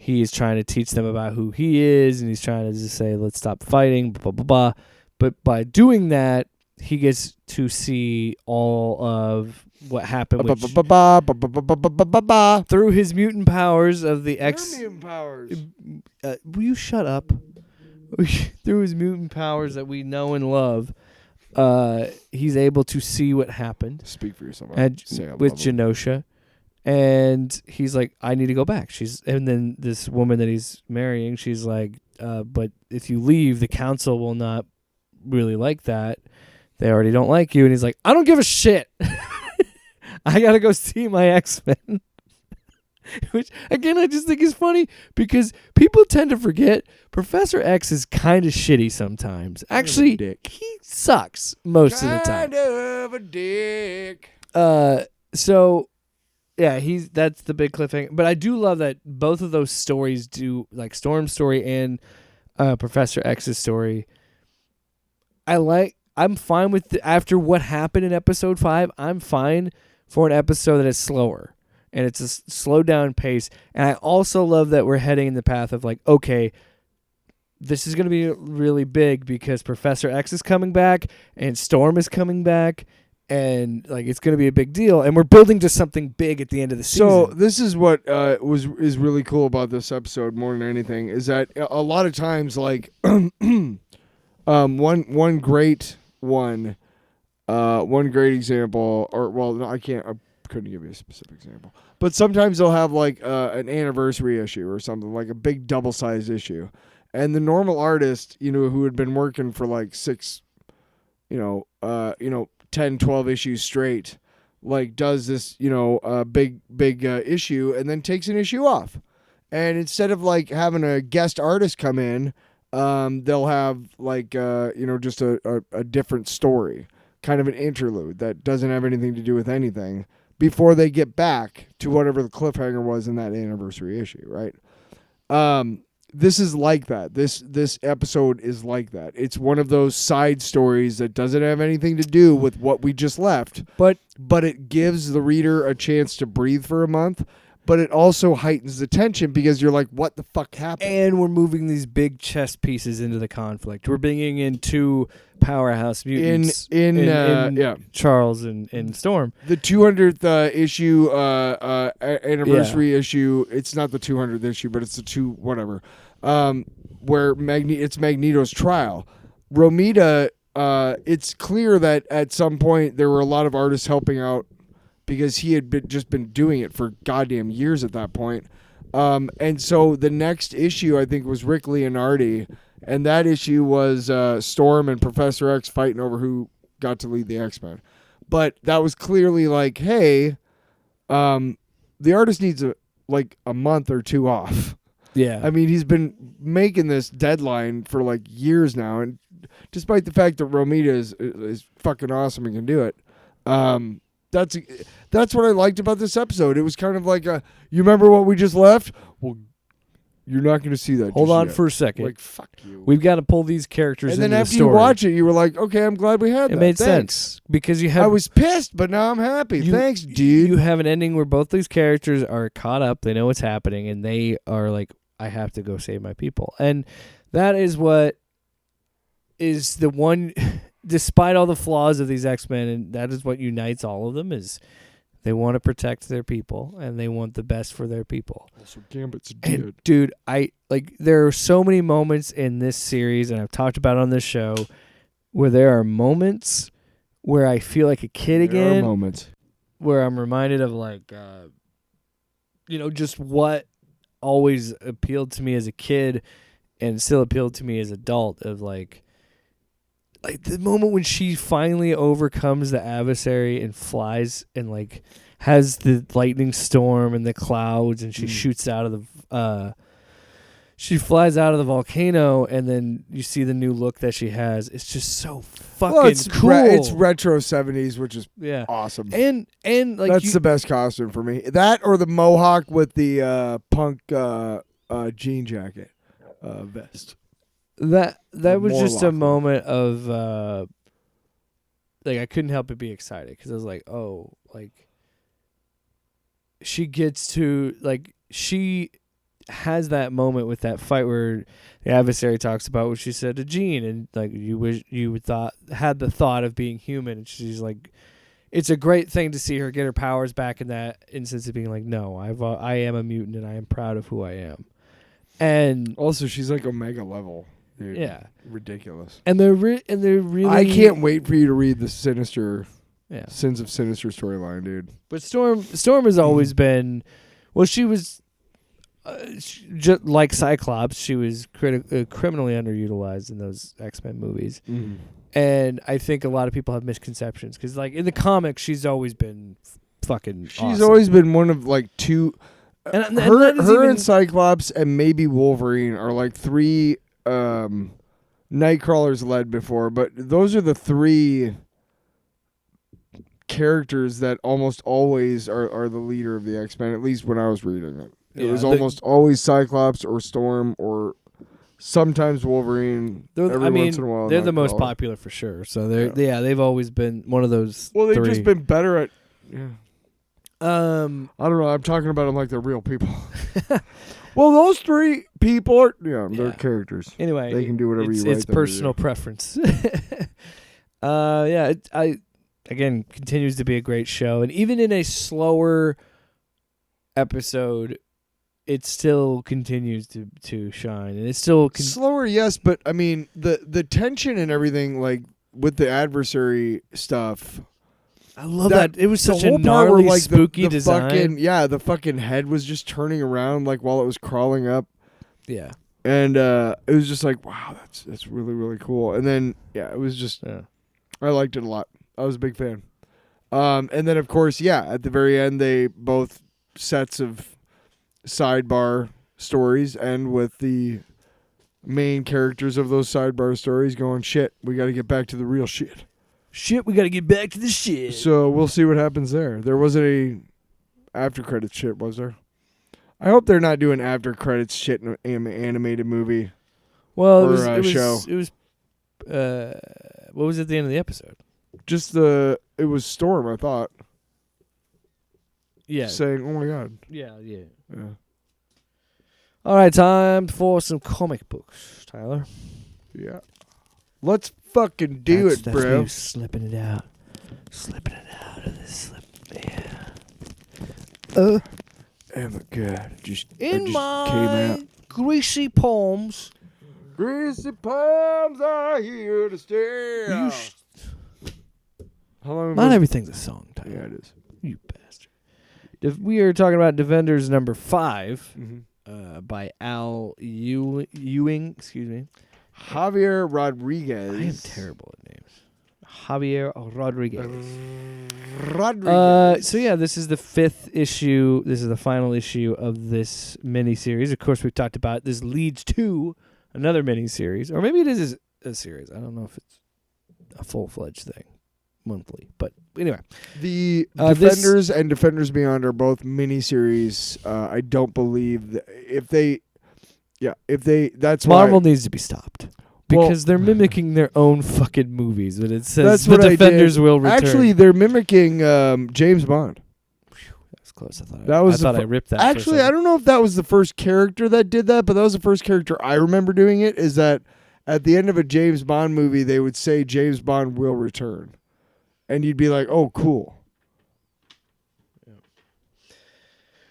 He's trying to teach them about who he is, and he's trying to just say, let's stop fighting, blah, blah, blah. But by doing that, he gets to see all of what happened through his mutant powers of the X. Mutant powers. Will you shut up? Through his mutant powers that we know and love, he's able to see what happened. Speak for yourself. With Genosha. And he's like, I need to go back. And then this woman that he's marrying, she's like, but if you leave, the council will not really like that. They already don't like you. And he's like, I don't give a shit. I got to go see my X-Men. Which, again, I just think is funny because people tend to forget Professor X is kind of shitty sometimes. Actually, he sucks most of the time. Kind of a dick. So... yeah, that's the big cliffhanger. But I do love that both of those stories do, like Storm's story and Professor X's story. I'm fine with after what happened in episode 5. I'm fine for an episode that is slower. and it's a slow down pace. And I also love that we're heading in the path of like, okay, this is going to be really big because Professor X is coming back and Storm is coming back. And like it's going to be a big deal, and we're building to something big at the end of the season. So this is what is really cool about this episode more than anything is that a lot of times like one great example, or well, no, I couldn't give you a specific example, but sometimes they'll have like an anniversary issue or something, like a big double-sized issue, and the normal artist, who had been working for like 10, 12 issues straight, like does this, big issue and then takes an issue off. And instead of like having a guest artist come in, they'll have like, just a different story, kind of an interlude that doesn't have anything to do with anything before they get back to whatever the cliffhanger was in that anniversary issue, right? This is like that. This episode is like that. It's one of those side stories that doesn't have anything to do with what we just left. But it gives the reader a chance to breathe for a month. But it also heightens the tension because you're like, what the fuck happened? And we're moving these big chess pieces into the conflict. We're bringing in two powerhouse mutants in Charles and Storm. The 200th issue, anniversary issue. It's not the 200th issue, but it's the whatever. Where it's Magneto's trial. Romita. It's clear that at some point there were a lot of artists helping out, because he had just been doing it for goddamn years at that point. And so the next issue, I think, was Rick Leonardi. And that issue was Storm and Professor X fighting over who got to lead the X-Men. But that was clearly like, hey, the artist needs a month or two off. Yeah. I mean, he's been making this deadline for like years now. And despite the fact that Romita is fucking awesome and can do it, that's what I liked about this episode. It was kind of like you remember what we just left? Well, you're not going to see that. Hold on yet. for a second. Like, fuck you. We've got to pull these characters into the story. And then after you watch it, you were like, okay, I'm glad we had that. It made sense because I was pissed, but now I'm happy. Thanks, dude. You have an ending where both these characters are caught up. They know what's happening, and they are like, I have to go save my people. And that is what is the one, despite all the flaws of these X-Men, and that is what unites all of them, is they want to protect their people, and they want the best for their people. Also, Gambit's dead. And dude, there are so many moments in this series, and I've talked about it on this show, where there are moments where I feel like a kid again. There are moments where I'm reminded of like, just what always appealed to me as a kid, and still appealed to me as an adult. Of like the moment when she finally overcomes the adversary and flies and like has the lightning storm and the clouds, and she shoots out of the she flies out of the volcano, and then you see the new look that she has. It's just so fucking cool. It's retro 70s, which is awesome. And like that's the best costume for me. That or the mohawk with the punk jean jacket vest. That was just a moment of I couldn't help but be excited, because I was like, oh, like she gets to she has that moment with that fight where the adversary talks about what she said to Jean, and like you wish you had the thought of being human, and she's like, it's a great thing to see her get her powers back in that instance of being like, no, I am a mutant and I am proud of who I am. And also she's like Omega level. Dude, yeah, ridiculous. And they're really. I can't wait for you to read the Sinister, Sins of Sinister storyline, dude. But Storm has always been, well, she was just like Cyclops. She was criminally underutilized in those X-Men movies, and I think a lot of people have misconceptions because, like in the comics, she's always been fucking. She's awesome. always been one of like two. And her and Cyclops and maybe Wolverine are like three. Nightcrawler's led before, but those are the three characters that almost always are the leader of the X-Men, at least when I was reading it. It was almost always Cyclops or Storm or sometimes Wolverine. Once in a while, they're the most popular for sure. So they've always been one of those. Well, they've three. just been better at. Yeah. I don't know. I'm talking about them like they're real people. Well, those three people are, they're characters. Anyway, they can do whatever you want. It's personal preference. Again, continues to be a great show, and even in a slower episode, it still continues to shine, and it's still slower, yes, but I mean the tension and everything, like with the adversary stuff. I love that. It was such a whole gnarly, part where, like, spooky the design. The fucking head was just turning around like while it was crawling up. Yeah, and it was just like, wow, that's really really cool. And then it was just, I liked it a lot. I was a big fan. And then of course, at the very end, they both sets of sidebar stories end with the main characters of those sidebar stories going, shit, we got to get back to the real shit. Shit, we got to get back to the shit. So we'll see what happens there. There wasn't a after credits shit, was there? I hope they're not doing after credits shit in an animated movie. Well, or it was show. It was. What was at the end of the episode? Just it was Storm, I thought. Yeah. Saying, oh my god. Yeah. Yeah. All right, time for some comic books, Tyler. Yeah. Let's fucking do it, that's bro. me slipping it out of this slip. Yeah. Oh my god! Just In my came out. greasy palms. Greasy palms are here to stay. How long? Not everything's a song, Tyler. Yeah, it is. You bastard. We are talking about Defenders number 5 by Al Ewing. Excuse me. Javier Rodriguez. I am terrible at names. Javier Rodriguez. This is the 5th issue. This is the final issue of this miniseries. Of course, we talked about this leads to another miniseries, or maybe it is a series. I don't know if it's a full-fledged thing, monthly. But anyway, the Defenders and Defenders Beyond are both miniseries. I don't believe that's Marvel why needs to be stopped. Because they're mimicking their own fucking movies, but it says the what Defenders will return. Actually, they're mimicking James Bond. That was close. I ripped that. Actually, I don't know if that was the first character that did that, but that was the first character I remember doing it. Is that at the end of a James Bond movie, they would say James Bond will return, and you'd be like, "Oh, cool." Yeah.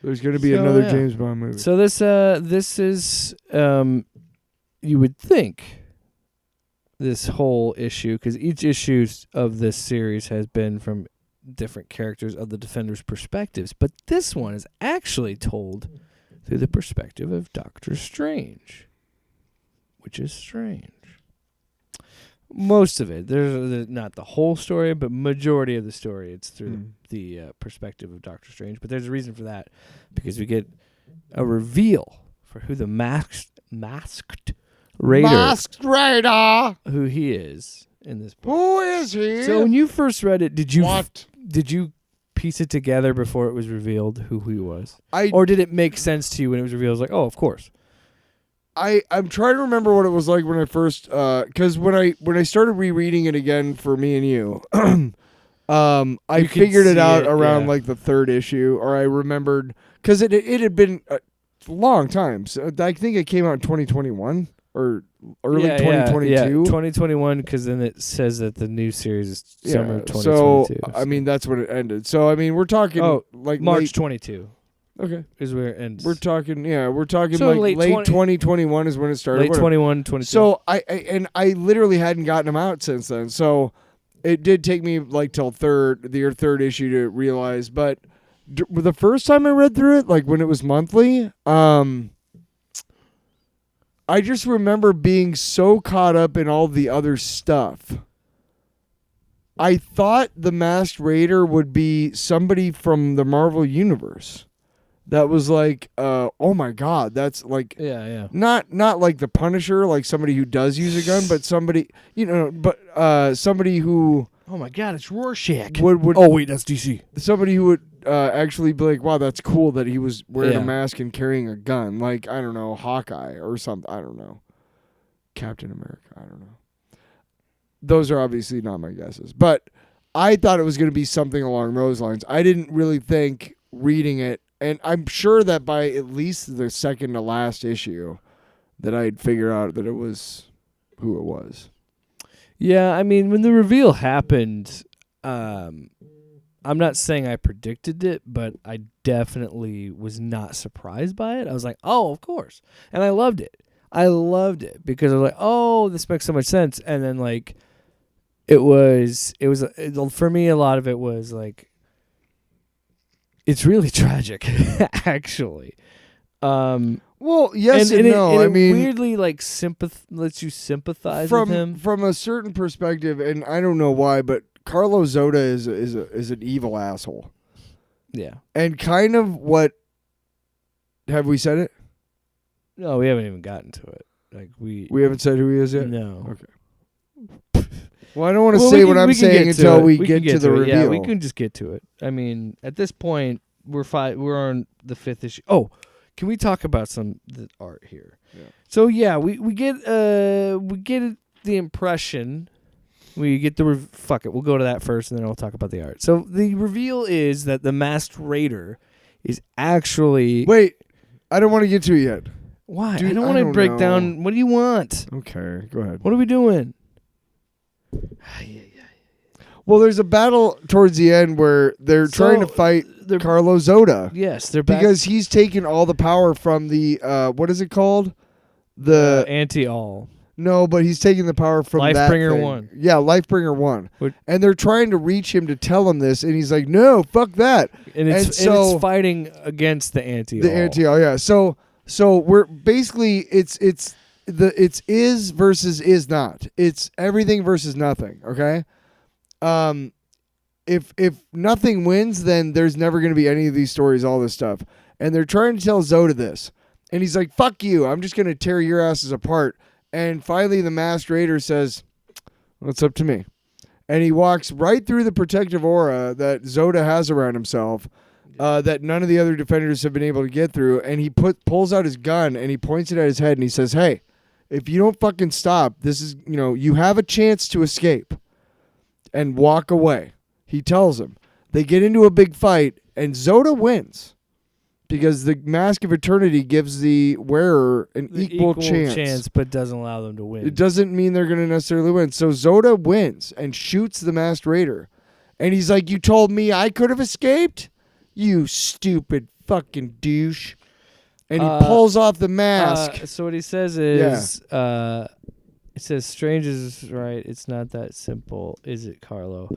There's going to be another James Bond movie. So this is you would think. This whole issue, because each issue of this series has been from different characters of the Defenders' perspectives, but this one is actually told through the perspective of Doctor Strange, which is strange. Most of it, there's not the whole story, but majority of the story, it's through the perspective of Doctor Strange. But there's a reason for that, because we get a reveal for who the masked Raider, who he is in this book. Who is he? So when you first read it, did you piece it together before it was revealed who he was, or did it make sense to you when it was revealed? It was like, oh, of course. I'm trying to remember what it was like when I first, because when I started rereading it again for me and you, I figured it out around like the 3rd issue, or I remembered because it had been a long time. So I think it came out in 2021. Or early 2022? Yeah, 2021, because then it says that the new series is summer of 2022. So, I mean, that's when it ended. So, I mean, we're talking like March 22. Okay. Is where it ends. We're talking so like late 2021 is when it started. Late 21, 22. So, I literally hadn't gotten them out since then. So, it did take me like till the 3rd issue to realize. But the first time I read through it, like when it was monthly, I just remember being so caught up in all the other stuff. I thought the Masked Raider would be somebody from the Marvel Universe. That was like, oh my God, that's like, not like the Punisher, like somebody who does use a gun, but somebody, somebody who, oh my God, it's Rorschach. Oh wait, that's DC. Somebody who would actually be like, wow, that's cool that he was wearing a mask and carrying a gun. Like, I don't know, Hawkeye or something. I don't know. Captain America. I don't know. Those are obviously not my guesses. But I thought it was going to be something along those lines. I didn't really think reading it, and I'm sure that by at least the second to last issue that I'd figure out that it was who it was. Yeah, I mean, when the reveal happened, I'm not saying I predicted it, but I definitely was not surprised by it. I was like, oh, of course. And I loved it. I loved it because I was like, oh, this makes so much sense. And then, like, for me, a lot of it was like, it's really tragic, actually. Well, yes and no. I mean, weirdly like lets you sympathize from with him from a certain perspective, and I don't know why, but Carlo Zoda is an evil asshole. Yeah, and kind of what have we said it? No, we haven't even gotten to it. Like we haven't said who he is yet. No. Okay. Well, I don't want to say what I'm saying until we get to the reveal. Yeah, we can just get to it. I mean, at this point, we're on the 5th issue. Oh. Can we talk about the art here? Yeah. So yeah, we get the impression, we get the fuck it. We'll go to that first, and then I'll talk about the art. So the reveal is that the Masked Raider is actually. Wait, I don't want to get to it yet. Why? Dude, I don't want to break down. What do you want? Okay, go ahead. What are we doing? Well, there's a battle towards the end where they're trying to fight Carlo Zoda. Yes, they're back. Because he's taken all the power from the what is it called? The Anti-All. No, but he's taking the power from Lifebringer that thing. 1. Yeah, Lifebringer 1. And they're trying to reach him to tell him this, and he's like, "No, fuck that." And it's fighting against the Anti-All. The Anti-All, yeah. So we're basically it's is versus is not. It's everything versus nothing. Okay. If nothing wins, then there's never going to be any of these stories, all this stuff. And they're trying to tell Zoda this. And he's like, fuck you. I'm just going to tear your asses apart. And finally the Masked Raider says, well, it's up to me. And he walks right through the protective aura that Zoda has around himself, that none of the other defenders have been able to get through. And he pulls out his gun and he points it at his head and he says, hey, if you don't fucking stop, this is, you have a chance to escape and walk away. He tells him. They get into a big fight, and Zoda wins because the Mask of Eternity gives the wearer an equal chance, but doesn't allow them to win. It doesn't mean they're going to necessarily win. So Zoda wins and shoots the Masked Raider. And he's like, you told me I could have escaped? You stupid fucking douche. And he pulls off the mask. So what he says is, it says, Strange is right. It's not that simple, is it, Carlo?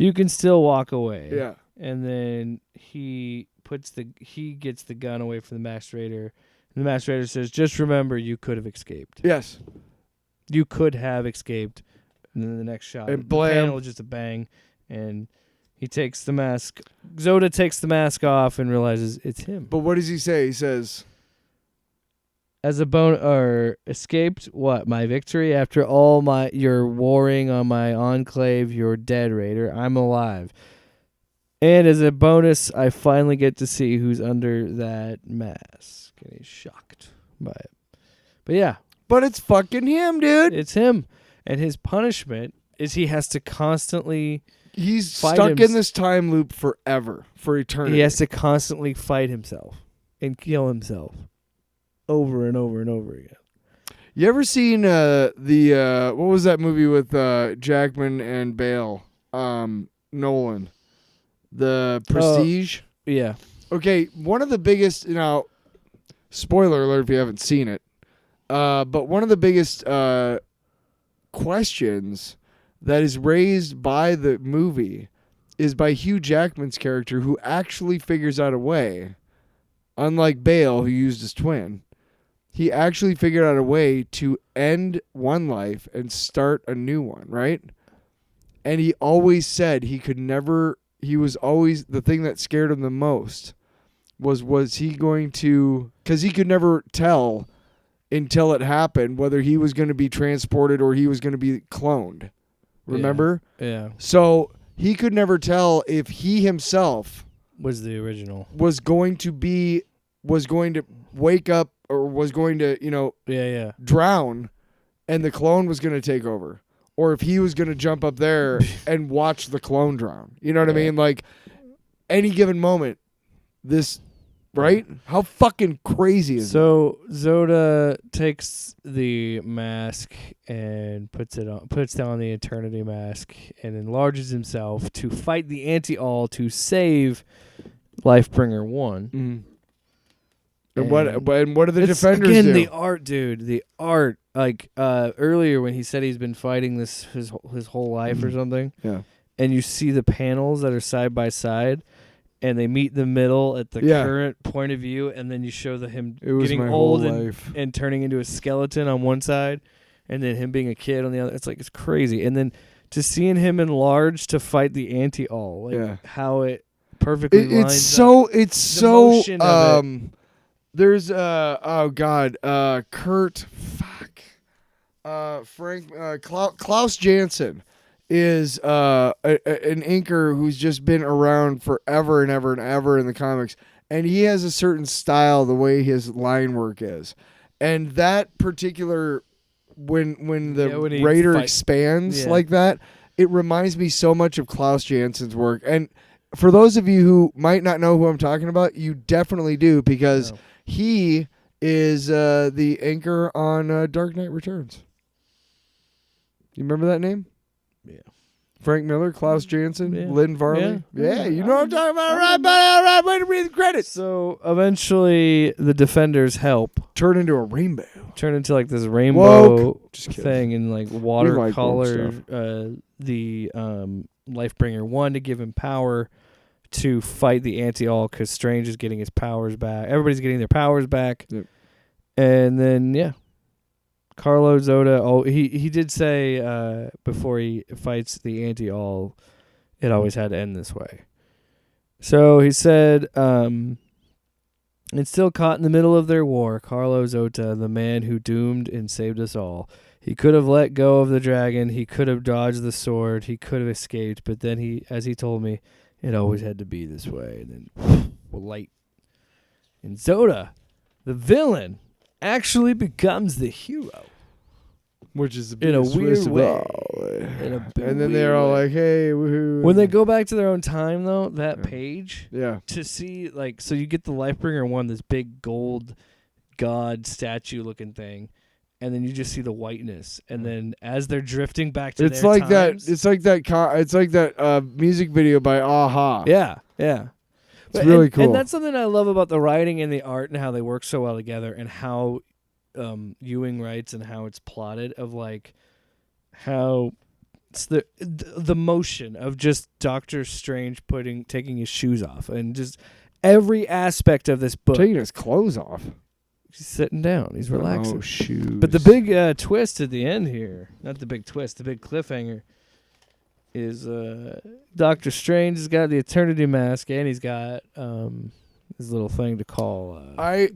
You can still walk away. Yeah. And then he gets the gun away from the Masked Raider. And the Masked Raider says, just remember, you could have escaped. Yes. You could have escaped. And then the next shot, and the panel just a bang. And he takes the mask. Zoda takes the mask off and realizes it's him. But what does he say? He says, as a escaped what? My victory? After all you're warring on my enclave, you're dead, Raider. I'm alive. And as a bonus, I finally get to see who's under that mask. And he's shocked by it. But yeah. But it's fucking him, dude. It's him. And his punishment is he has to constantly He's stuck in this time loop forever, for eternity. He has to constantly fight himself and kill himself. Over and over and over again. You ever seen what was that movie with Jackman and Bale? Nolan. The Prestige? Yeah. Okay, one of the biggest, spoiler alert if you haven't seen it, but one of the biggest questions that is raised by the movie is by Hugh Jackman's character, who actually figures out a way, unlike Bale, who used his twin. He actually figured out a way to end one life and start a new one, right? And he always said he was always, the thing that scared him the most was he going to, because he could never tell until it happened whether he was going to be transported or he was going to be cloned. Remember? Yeah. So he could never tell if he himself was the original. Was going to wake up or was going to, drown and the clone was going to take over. Or if he was going to jump up there and watch the clone drown. You know what I mean? Like, any given moment, this, right? How fucking crazy is So Zoda takes the mask and puts down the Eternity mask and enlarges himself to fight the Anti-All to save Lifebringer 1. Mm. And what do the defenders again, do? the art, dude. The art. Like earlier when he said he's been fighting this his whole life or something. Yeah. And you see the panels that are side by side, and they meet in the middle at the current point of view, and then you show him getting old and turning into a skeleton on one side, and then him being a kid on the other. It's crazy. And then just seeing him enlarged to fight the Anti-All, how it perfectly lines up. It's the so motion of it. There's Kurt Frank Klaus Janson is an inker who's just been around forever and ever and ever in the comics, and he has a certain style the way his line work is, and that particular when the Raider expands like that, it reminds me so much of Klaus Janson's work. And for those of you who might not know who I'm talking about, you definitely do, because he is the anchor on Dark Knight Returns. You remember that name? Yeah. Frank Miller, Klaus Janson, Lynn Varley. Yeah. You know what I'm talking about. All right, buddy. All right, way to read the credits. So eventually the Defenders help turn into a rainbow. Turn into like this rainbow Just kidding. thing and like watercolor the Lifebringer 1 to give him power to fight the Anti-All, because Strange is getting his powers back. Everybody's getting their powers back. Yep. And then, Carlo Zoda, he did say before he fights the Anti-All, it always had to end this way. So he said, and still caught in the middle of their war, Carlo Zoda, the man who doomed and saved us all. He could have let go of the dragon. He could have dodged the sword. He could have escaped. But then as he told me, it always had to be this way. And then, light. And Zoda, the villain, actually becomes the hero. Which is in a weird way. And then they're all like, hey, woohoo. When they go back to their own time, though, that page, to see, so you get the Lifebringer 1, this big gold god statue looking thing, and then you just see the whiteness, and then as they're drifting back to it's their like times, that. It's like that music video by Aha. Yeah. It's really cool. And that's something I love about the writing and the art and how they work so well together, and how Ewing writes and how it's plotted, of like how it's the motion of just Doctor Strange taking his shoes off, and just every aspect of this book. Taking his clothes off. He's sitting down. He's relaxing. Oh, shoes. But the big twist at the end here, not the big twist, the big cliffhanger, is Doctor Strange has got the Eternity Mask, and he's got his little thing to call I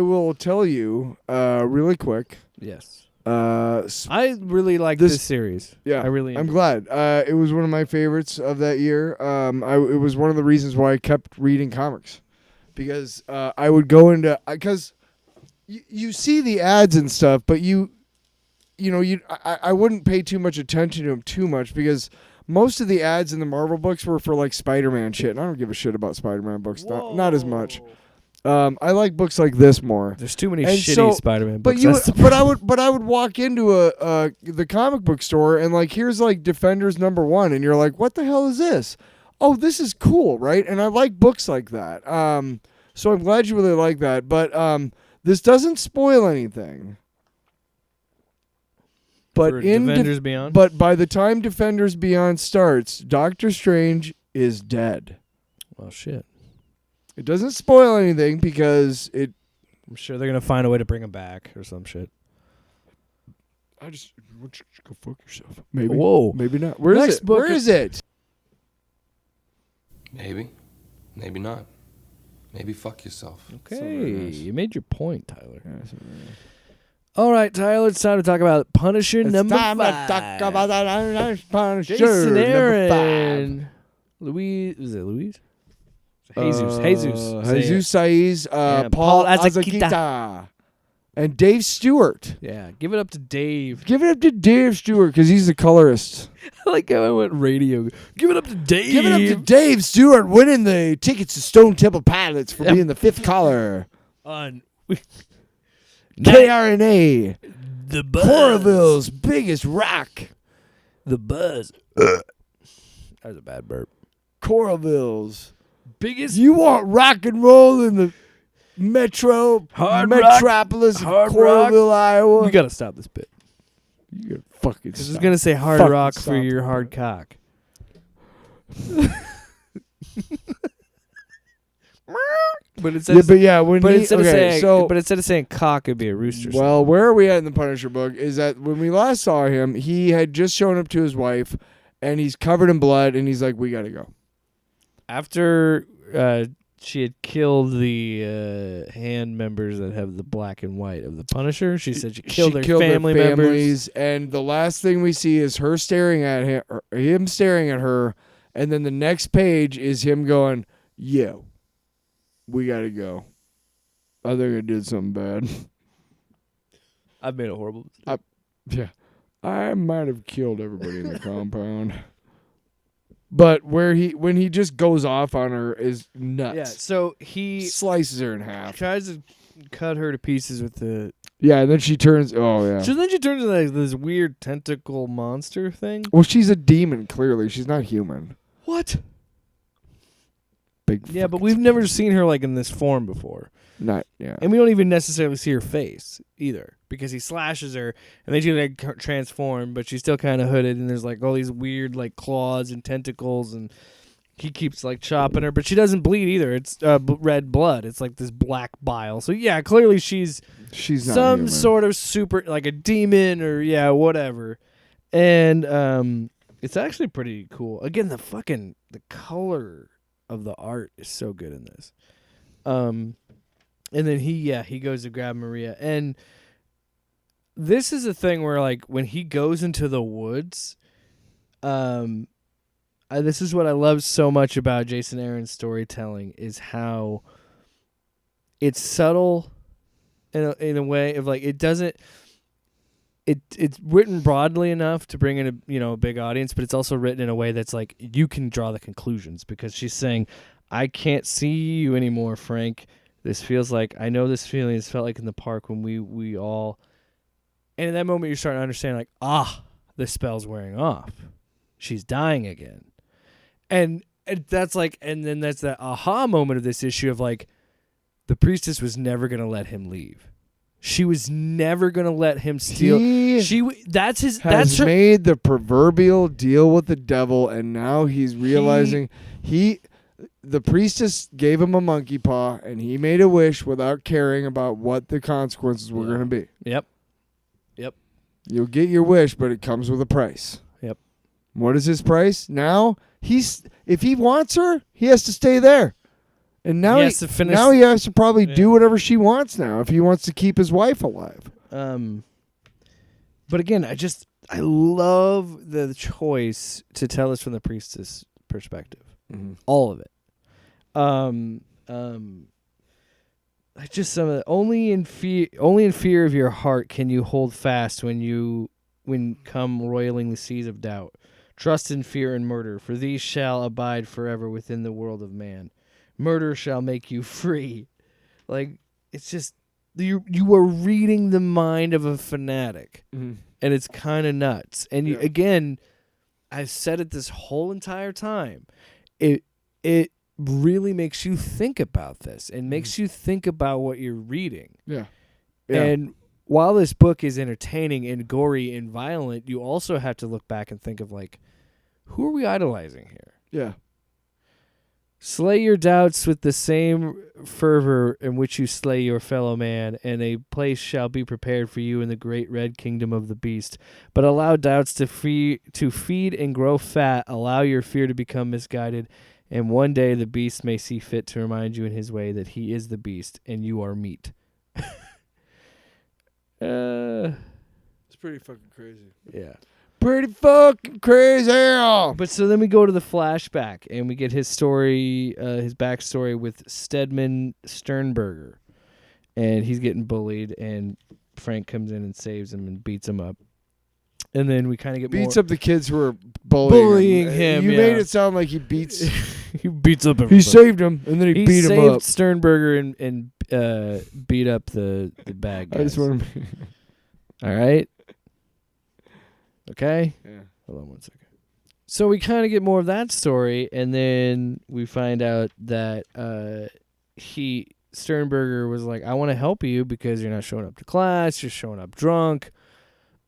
will tell you really quick. Yes. I really like this series. Yeah, I'm glad. It was one of my favorites of that year. It was one of the reasons why I kept reading comics, because I would go into because you see the ads and stuff, but I wouldn't pay too much attention to them too much, because most of the ads in the Marvel books were for like Spider-Man shit, and I don't give a shit about Spider-Man books, not as much. I like books like this more. There's too many shitty Spider-Man books. But I would walk into the comic book store, and like, here's like Defenders #1, and you're like, what the hell is this? Oh, this is cool, right? And I like books like that. So I'm glad you really like that. But this doesn't spoil anything. But Defenders Beyond? But by the time Defenders Beyond starts, Doctor Strange is dead. Well, shit. It doesn't spoil anything, because I'm sure they're gonna find a way to bring him back or some shit. Why don't you go fuck yourself? Maybe. Whoa. Maybe not. Where is it? Where is it? Maybe. Maybe not. Maybe fuck yourself. Okay. You made your point, Tyler. All right, Tyler, it's time to talk about Punisher number 5. To talk about Punisher Jason Aaron. number 5. Louise. Is it Louise? Jesus. Jesus Saiz. Paul Azakita. and Dave Stewart. Yeah, give it up to Dave. Give it up to Dave Stewart because he's the colorist. I like how I went radio. Give it up to Dave. Give it up to Dave Stewart winning the tickets to Stone Temple Pilots for being the fifth caller. On KRNA, the buzz. Coralville's biggest rock. The buzz. That was a bad burp. Coralville's Biggest. You want rock and roll in the metropolis of Coralville, Iowa? You gotta stop this bit. You gotta fucking Because stop. it's gonna say hard Fucking rock for stop. your hard cock. But it says. instead Instead of saying cock, it'd be a rooster. well, where are we at in the Punisher book is that when we last saw him, he had just shown up to his wife, and he's covered in blood, and he's like, "We gotta go." After she had killed the hand members that have the black and white of the Punisher, she said she killed their family members. families, and the last thing we see is her staring at him, or him staring at her, and then the next page is him going, "Yo, we gotta go. I think I did something bad." I've made a horrible mistake. Yeah, I might have killed everybody in the compound. But when he just goes off on her is nuts. Yeah, so he Slices her in half. tries to cut her to pieces with the. Yeah, and then she turns. Oh yeah. So then she turns into like this weird tentacle monster thing. Well, she's a demon. Clearly, she's not human. What? Big. Yeah, but we've never seen her like in this form before. Not yeah. And we don't even necessarily see her face either, because he slashes her and then she like transform, but she's still kind of hooded, and there's like all these weird like claws and tentacles, and he keeps like chopping her, but she doesn't bleed either. It's red blood. It's like this black bile. So yeah, clearly she's She's not some human. sort of super, like a demon or whatever. And it's actually pretty cool. Again, the color of the art is so good in this. And then he goes to grab Maria, and this is a thing where like when he goes into the woods, this is what I love so much about Jason Aaron's storytelling, is how it's subtle in a way of like it doesn't. It's written broadly enough to bring in a big audience, but it's also written in a way that's like you can draw the conclusions, because she's saying, "I can't see you anymore, Frank. This feels like, I know this feeling has felt like in the park when we all," and in that moment you're starting to understand like, the spell's wearing off. She's dying again. And that's like, and then that's that aha moment of this issue of like, the priestess was never going to let him leave. She was never going to let him steal. Has made the proverbial deal with the devil, and now he's realizing the priestess gave him a monkey paw, and he made a wish without caring about what the consequences were going to be. Yep. You'll get your wish, but it comes with a price. Yep. What is his price? Now, if he wants her, he has to stay there. And now he has to finish. Now he has to probably do whatever she wants now if he wants to keep his wife alive. But again, I love the choice to tell us from the priestess perspective. Mm-hmm. All of it. Just some of the, only in fear of your heart can you hold fast when come roiling the seas of doubt. Trust in fear and murder, for these shall abide forever within the world of man. Murder shall make you free. Like, it's just you are reading the mind of a fanatic, and it's kind of nuts. And you, again, I've said it this whole entire time. It really makes you think about this and makes you think about what you're reading. Yeah. And while this book is entertaining and gory and violent, you also have to look back and think of like, who are we idolizing here? Yeah. Slay your doubts with the same fervor in which you slay your fellow man, and a place shall be prepared for you in the great red kingdom of the beast. But allow doubts to feed and grow fat. Allow your fear to become misguided, and one day the beast may see fit to remind you in his way that he is the beast and you are meat. It's pretty fucking crazy. Yeah. Pretty fucking crazy. But so then we go to the flashback and we get his story, his backstory with Stedman Sternberger. and he's getting bullied, and Frank comes in and saves him and beats him up. And then we kind of get beats more up the kids who are bullying him. You yeah. made it sound like he beats. He beats up everybody. He saved him, and then he beat him saved up. Sternberger and beat up the bad guys. I just want to. All right. Okay. Yeah. Hold on one second. So we kind of get more of that story, and then we find out that Sternberger was like, I want to help you because you're not showing up to class, you're showing up drunk,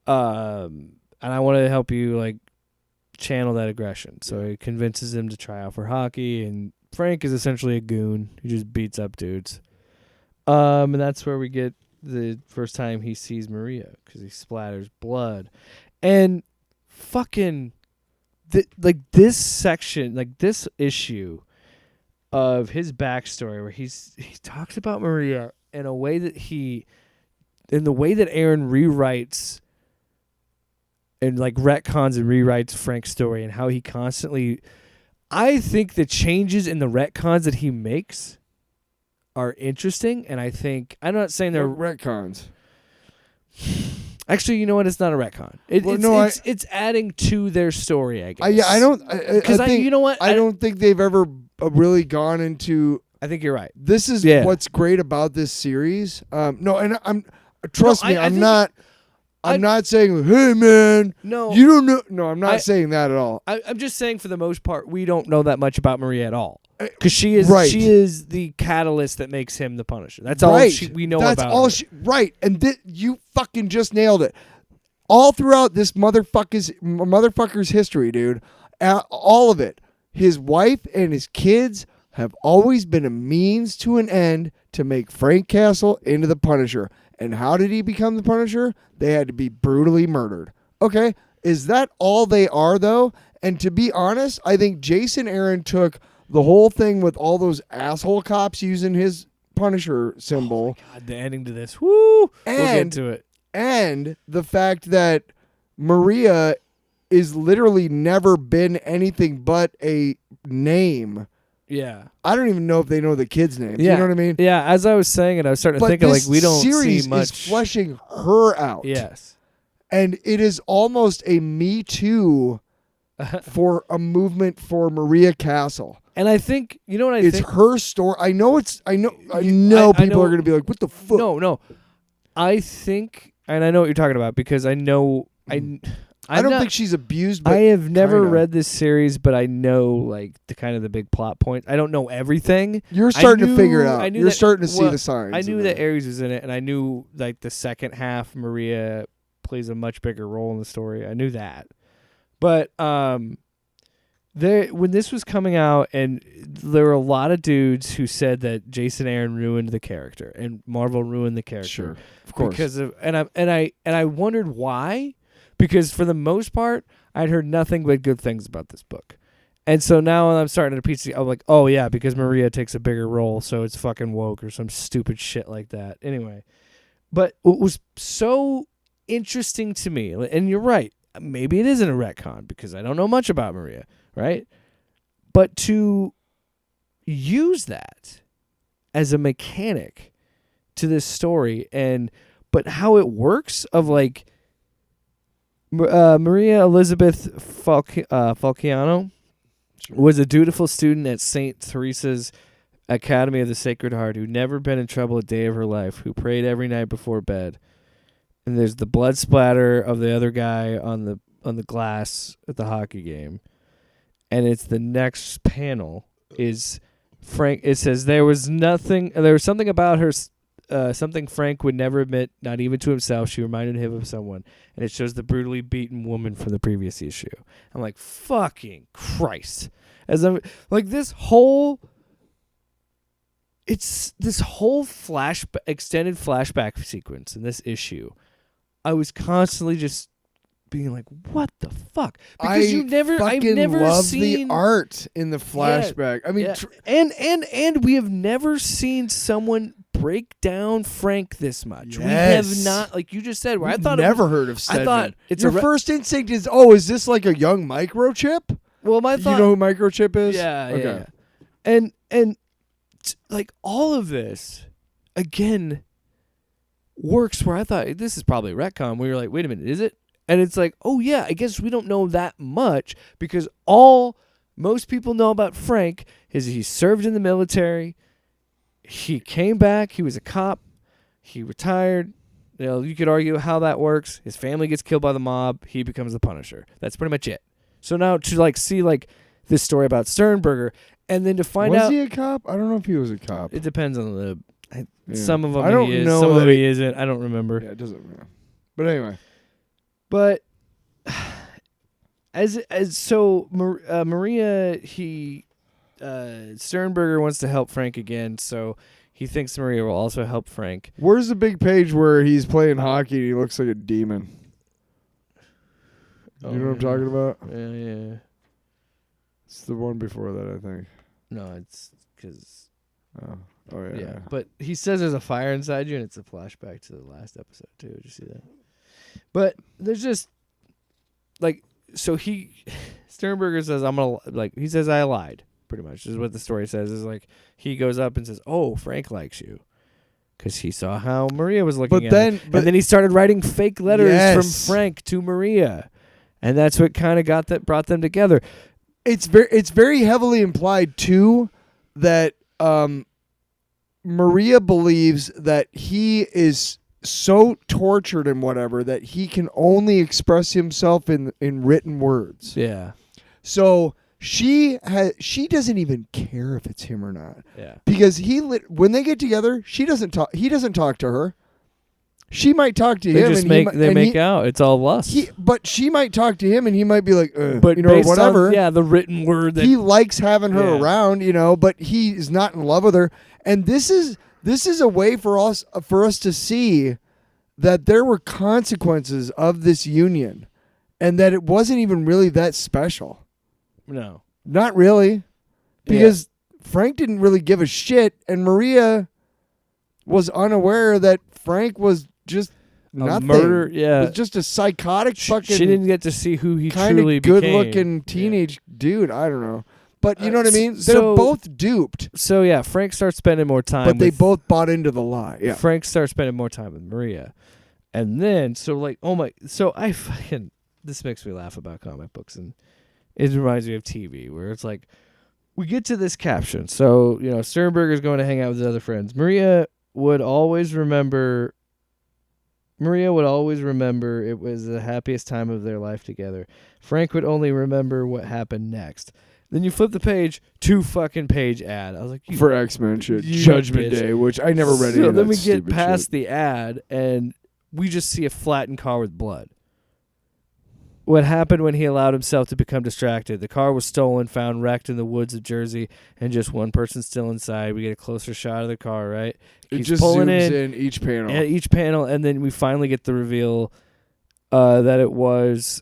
and I want to help you like channel that aggression. So he convinces him to try out for hockey, and Frank is essentially a goon. He just beats up dudes. And that's where we get the first time he sees Maria, because he splatters blood. And fucking this section, like this issue of his backstory, where he talks about Maria in a way that in the way that Aaron rewrites and like retcons and rewrites Frank's story, and how he constantly, I think the changes in the retcons that he makes are interesting, and I think, I'm not saying they're retcons. Actually, you know what? It's not a retcon. It's adding to their story, I guess. I don't. Because you know what? I don't think they've ever really gone into. I think you're right. This is what's great about this series. No, and I'm not saying, hey man, no, you don't know. No, I'm not saying that at all. I'm just saying, for the most part, we don't know that much about Maria at all, because she is the catalyst that makes him the Punisher. That's all we know about. That's all right, and you fucking just nailed it. All throughout this motherfucker's history, dude, all of it. His wife and his kids have always been a means to an end to make Frank Castle into the Punisher. And how did he become the Punisher? They had to be brutally murdered. Okay, is that all they are, though? And to be honest, I think Jason Aaron took the whole thing with all those asshole cops using his Punisher symbol. Oh my God, the ending to this. Woo! We'll get to it. And the fact that Maria is literally never been anything but a name. Yeah. I don't even know if they know the kid's name. Yeah. You know what I mean? Yeah, as I was saying it, I was starting to think of, like, we don't series see much. Is fleshing her out. Yes. And it is almost a Me Too for a movement for Maria Castle. And I think, you know what I think? It's her story. I know people are going to be like, what the fuck? No. I think, and I know what you're talking about, because I know, I don't think she's abused, but I have never read this series, but I know like the big plot points. I don't know everything. You're starting to figure it out. You're starting to see the signs. I knew that Ares was in it, and I knew like the second half Maria plays a much bigger role in the story. I knew that. But when this was coming out, and there were a lot of dudes who said that Jason Aaron ruined the character and Marvel ruined the character. Sure. Of course. Because of I wondered why. Because for the most part, I'd heard nothing but good things about this book. And so now I'm starting to piece I'm like, oh yeah, because Maria takes a bigger role, so it's fucking woke or some stupid shit like that. Anyway. But what was so interesting to me, and you're right, maybe it isn't a retcon because I don't know much about Maria, right? But to use that as a mechanic to this story, but how it works of like Maria Elizabeth Falciano was a dutiful student at St. Teresa's Academy of the Sacred Heart who never been in trouble a day of her life, who prayed every night before bed. And there's the blood splatter of the other guy on the glass at the hockey game. And it's the next panel is Frank. It says there was something about her, something Frank would never admit, not even to himself. She reminded him of someone. And it shows the brutally beaten woman from the previous issue. I'm like, fucking Christ. As I'm like, this whole extended flashback sequence in this issue, I was constantly just being like, what the fuck? Because I've never love seen the art in the flashback. Yeah, I mean, yeah. And we have never seen someone break down Frank this much. Yes. We have not, like you just said. Where I thought never heard of Stedman. I thought it's your first instinct is, is this like a young Microchip? Well, my thought, you know who Microchip is? Yeah, okay. Yeah. And like all of this, again, works where I thought this is probably a retcon. We were like, wait a minute, is it? And it's like, oh yeah, I guess we don't know that much because all most people know about Frank is he served in the military. He came back. He was a cop. He retired. You know, you could argue how that works. His family gets killed by the mob. He becomes the Punisher. That's pretty much it. So now to like see like this story about Sternberger, and then to find out, was he a cop? I don't know if he was a cop. it depends on the. Yeah. Some of them I don't he is. know Some of that them he isn't. I don't remember. Yeah, it doesn't matter. But anyway, But Maria, Sternberger wants to help Frank again, so he thinks Maria will also help Frank. where's the big page where he's playing hockey and he looks like a demon? You know what I'm talking about? Yeah. It's the one before that, I think. No, it's because Oh yeah. yeah. But he says there's a fire inside you, and it's a flashback to the last episode too. Did you see that? But there's just like Sternberger says he says I lied. Pretty much is what the story says. Is like he goes up and says, "Oh, Frank likes you," because he saw how Maria was looking at him. And then he started writing fake letters from Frank to Maria, and that's what kind of brought them together. It's very heavily implied too that Maria believes that he is so tortured and whatever that he can only express himself in written words. Yeah. So she doesn't even care if it's him or not. Yeah. Because when they get together, he doesn't talk to her. She might talk to him, They make out. It's all lust. But she might talk to him, and he might be like, but whatever. On, the written word that he likes having her around, but he's not in love with her. And this is a way for us to see that there were consequences of this union, and that it wasn't even really that special. No, not really, because Frank didn't really give a shit, and Maria was unaware that Frank was just nothing. Murder. Yeah, was just a psychotic fucking. She didn't get to see who he kind truly of became. good-looking teenage dude. I don't know, but you know what I mean. They're both duped. So yeah, Frank starts spending more time. But they both bought into the lie. Yeah, Frank starts spending more time with Maria, and then I fucking this makes me laugh about comic books, and it reminds me of TV where it's like we get to this caption. So Sternberger's going to hang out with his other friends. Maria would always remember it was the happiest time of their life together. Frank would only remember what happened next. Then you flip the page, 2-fucking-page ad. I was like, for X-Men shit, Judgment Day, which I never read. So then we get past the ad, and we just see a flattened car with blood. What happened when he allowed himself to become distracted? The car was stolen, found wrecked in the woods of Jersey, and just one person still inside. We get a closer shot of the car, right? It just zooms in each panel. At each panel, and then we finally get the reveal that it was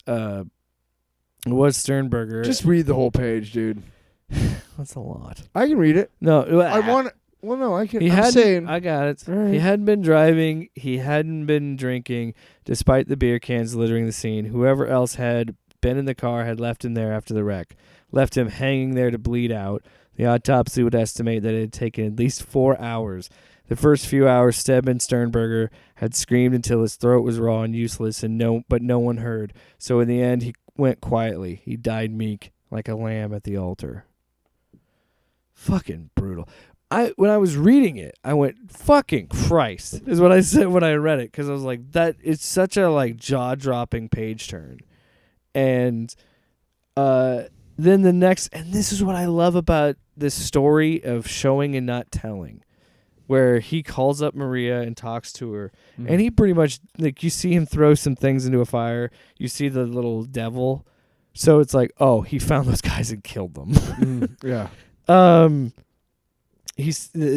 Sternberger. Just read the whole page, dude. That's a lot. I can read it. No, I want. Well, no, I can. I got it. Right. He hadn't been driving. He hadn't been drinking, despite the beer cans littering the scene. Whoever else had been in the car had left him there after the wreck, left him hanging there to bleed out. The autopsy would estimate that it had taken at least 4 hours. The first few hours, Stedman Sternberger had screamed until his throat was raw and useless, but no one heard. So in the end, he went quietly. He died meek, like a lamb at the altar. Fucking brutal. When I was reading it, I went, fucking Christ, is what I said when I read it, because I was like, that it's such a jaw-dropping page turn. And then the next, and this is what I love about this story of showing and not telling, where he calls up Maria and talks to her, and he pretty much, you see him throw some things into a fire, you see the little devil, so it's like, oh, he found those guys and killed them. Yeah.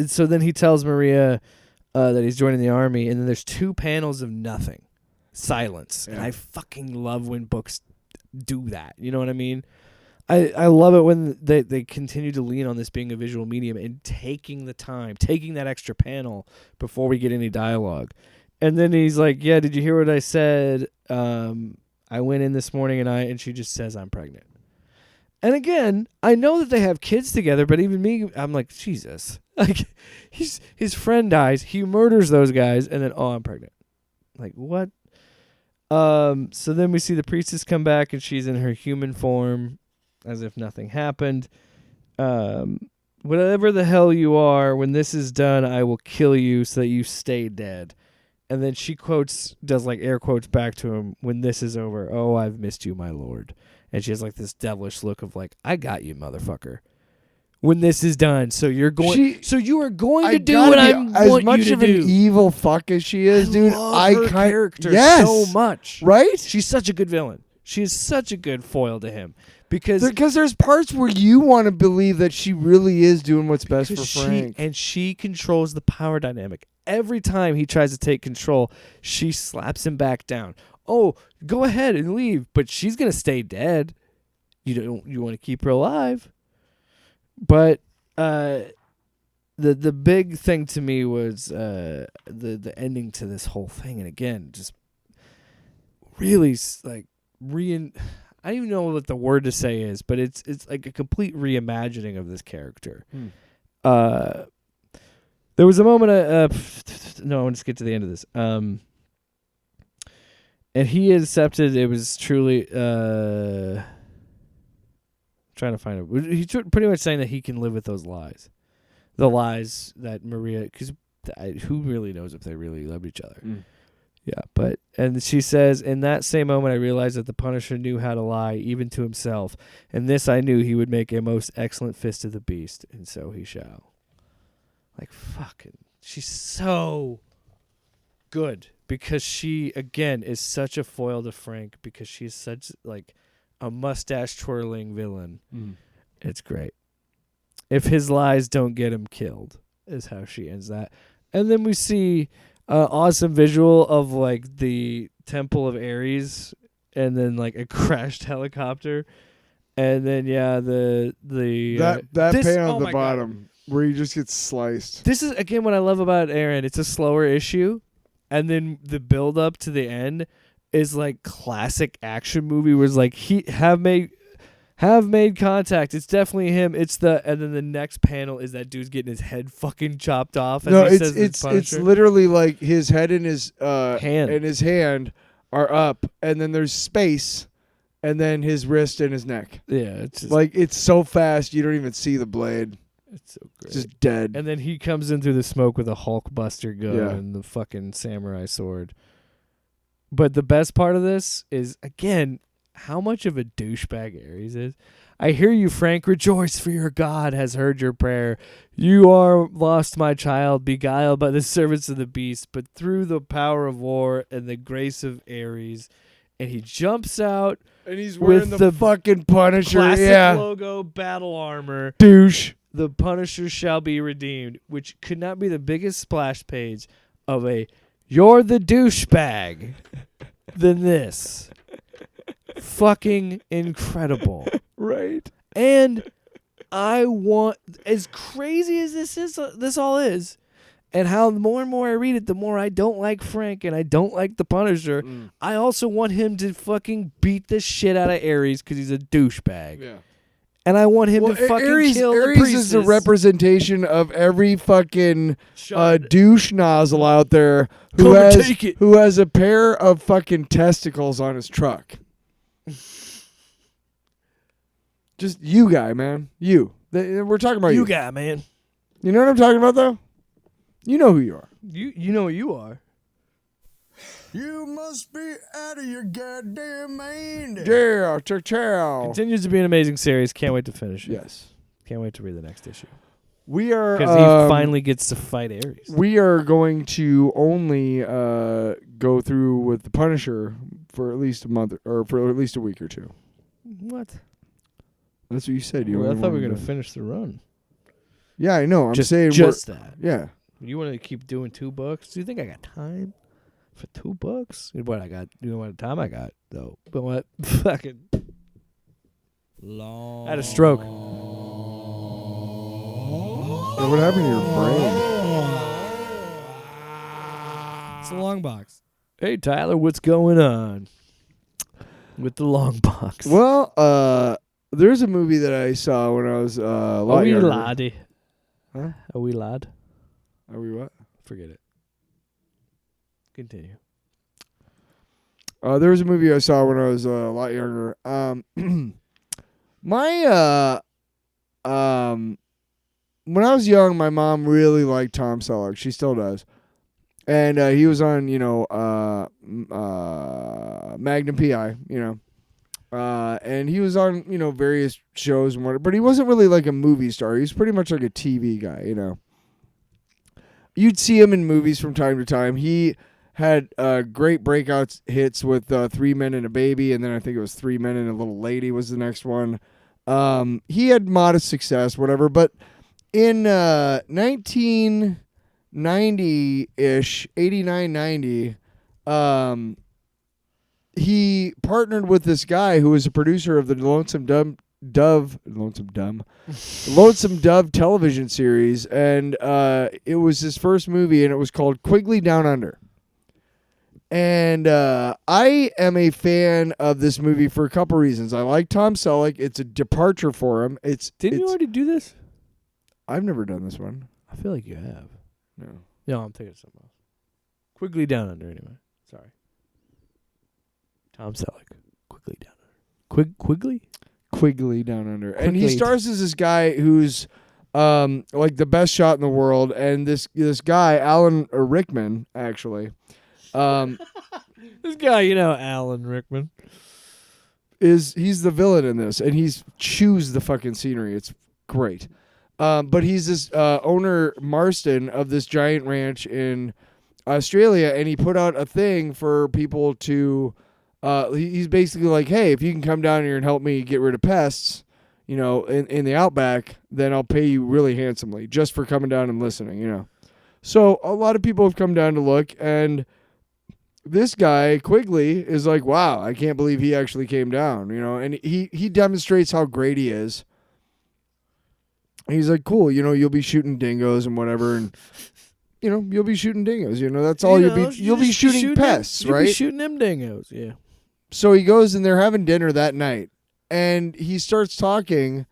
So then he tells Maria that he's joining the army, and then there's 2 panels of nothing, silence. Yeah. And I fucking love when books do that. You know what I mean? I love it when they continue to lean on this being a visual medium and taking the time, taking that extra panel before we get any dialogue. And then he's like, yeah, did you hear what I said? I went in this morning and she just says I'm pregnant. And again, I know that they have kids together, but even me, I'm like, Jesus. Like, his friend dies, he murders those guys, and then, I'm pregnant. Like, what? So then we see the priestess come back, and she's in her human form, as if nothing happened. Whatever the hell you are, when this is done, I will kill you so that you stay dead. And then she does like air quotes back to him, when this is over, oh, I've missed you, my lord. And she has like this devilish look of like, I got you, motherfucker. When this is done, so you are going to do what I want you to do. As much of an evil fuck as she is, dude, I love her character so much. Right? She's such a good villain. She is such a good foil to him. Because there's parts where you want to believe that she really is doing what's best for Frank. And she controls the power dynamic. Every time he tries to take control, she slaps him back down. Oh, go ahead and leave, but she's going to stay dead. You want to keep her alive. But the big thing to me was the ending to this whole thing, and again, just really like I don't even know what the word to say is, but it's like a complete reimagining of this character. There was a moment. No, let's get to the end of this. And he accepted it was truly. Trying to find it. He's pretty much saying that he can live with those lies, the lies that Maria. Because who really knows if they really loved each other? Yeah, and she says, in that same moment, I realized that the Punisher knew how to lie, even to himself, and this I knew he would make a most excellent fist of the beast, and so he shall. Like, fucking, she's so good, because she, again, is such a foil to Frank, because she's such, like, a mustache-twirling villain. It's great. If his lies don't get him killed, is how she ends that. And then we see awesome visual of like the Temple of Ares, and then like a crashed helicopter, and then that panel at the bottom where he just gets sliced. This is again what I love about Aaron. It's a slower issue, and then the build up to the end is like classic action movie where it's like he have made contact. It's definitely him. And then the next panel is that dude's getting his head fucking chopped off. It's literally like his head and his hand are up, and then there's space, and then his wrist and his neck. Yeah, it's just, like it's so fast you don't even see the blade. It's so great. It's just dead. And then he comes in through the smoke with a Hulkbuster gun and the fucking samurai sword. But the best part of this is, again, how much of a douchebag Ares is. I hear you, Frank. Rejoice, for your God has heard your prayer. You are lost, my child, beguiled by the servants of the beast, but through the power of war and the grace of Ares. And he jumps out. And he's wearing the fucking Punisher. Classic logo battle armor. Douche. The Punisher shall be redeemed, which could not be the biggest splash page of a "you're the douchebag" than this. Fucking incredible. Right. And I want, as crazy as this all is, and how the more and more I read it, the more I don't like Frank and I don't like the Punisher. I also want him to fucking beat the shit out of Ares because he's a douchebag. Yeah. And I want him to fucking kill the priestess. Ares is a representation of every fucking douche nozzle out there who has a pair of fucking testicles on his truck. Just you guy, man. You. We're talking about you. You guy, man. You know what I'm talking about, though? You know who you are. You know who you are. You must be out of your goddamn mind. Yeah, ciao. Continues to be an amazing series. Can't wait to finish it. Yes. Can't wait to read the next issue. We are because he finally gets to fight Ares. We are going to only go through with the Punisher for at least a month or for at least a week or two. What? That's what you said. I thought we were going to finish the run. Yeah, I know. I'm saying just that. Yeah. You want to keep doing 2 books? Do you think I got time for 2 books? What I got? You know what time I got though? But what? Fucking long. I had a stroke. Yeah, what happened to your brain? It's a long box. Hey Tyler, what's going on with the long box? Well, there's a movie that I saw when I was a lot younger. Laddie. Huh? Are we lad? Are we what? Forget it. Continue. There was a movie I saw when I was a lot younger. My when I was young, my mom really liked Tom Selleck. She still does. And he was on, Magnum PI, and he was on, various shows and whatever. But he wasn't really like a movie star. He was pretty much like a TV guy, You'd see him in movies from time to time. He had great breakout hits with 3 Men and a Baby, and then I think it was 3 Men and a Little Lady was the next one. He had modest success, whatever. But in 1990-ish, 89, 90, he partnered with this guy who was a producer of the Lonesome Dove television series, and it was his first movie, and it was called Quigley Down Under. And I am a fan of this movie for a couple reasons. I like Tom Selleck. It's a departure for him. Didn't you already do this? I've never done this one. I feel like you have. No. No, I'm thinking of something else. Quigley Down Under, anyway. Sorry. Tom Selleck. Quigley Down Under. Quigley? Quigley Down Under. And he Quigley. stars as this guy who's like the best shot in the world. And this guy, Alan Rickman, actually. This guy, Alan Rickman. He's the villain in this. And he's chews the fucking scenery. It's great. But he's this owner, Marston, of this giant ranch in Australia. And he put out a thing for people to... he's basically like, hey, if you can come down here and help me get rid of pests, in the outback, then I'll pay you really handsomely just for coming down and listening, So a lot of people have come down to look, and this guy, Quigley, is like, wow, I can't believe he actually came down, and he demonstrates how great he is. And he's like, cool, you'll be shooting dingoes and whatever, and you'll be shooting dingoes, that's all you'll be shooting pests, right? You'll be shooting them dingoes, yeah. So he goes and they're having dinner that night, and he starts talking,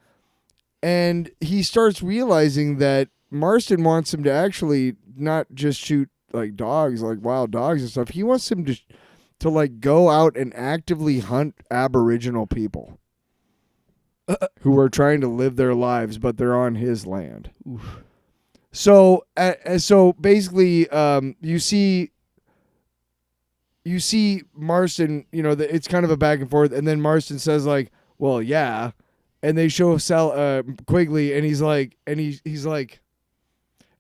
and he starts realizing that Marston wants him to actually not just shoot like dogs, like wild dogs and stuff. He wants him to like go out and actively hunt Aboriginal people who are trying to live their lives, but they're on his land. Oof. So basically, you see Marston, it's kind of a back and forth, and then Marston says like, well, yeah, and they show Quigley, and he's like,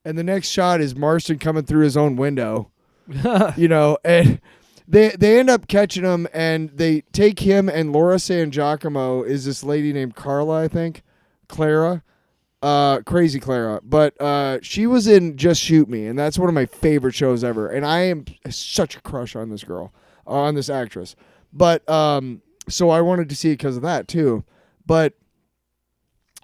and the next shot is Marston coming through his own window, and they end up catching him, and they take him, and Laura San Giacomo is this lady named Carla, I think, Clara. Crazy Clara, but she was in Just Shoot Me, and that's one of my favorite shows ever, and I am such a crush on this girl, on this actress, but so I wanted to see it because of that too, but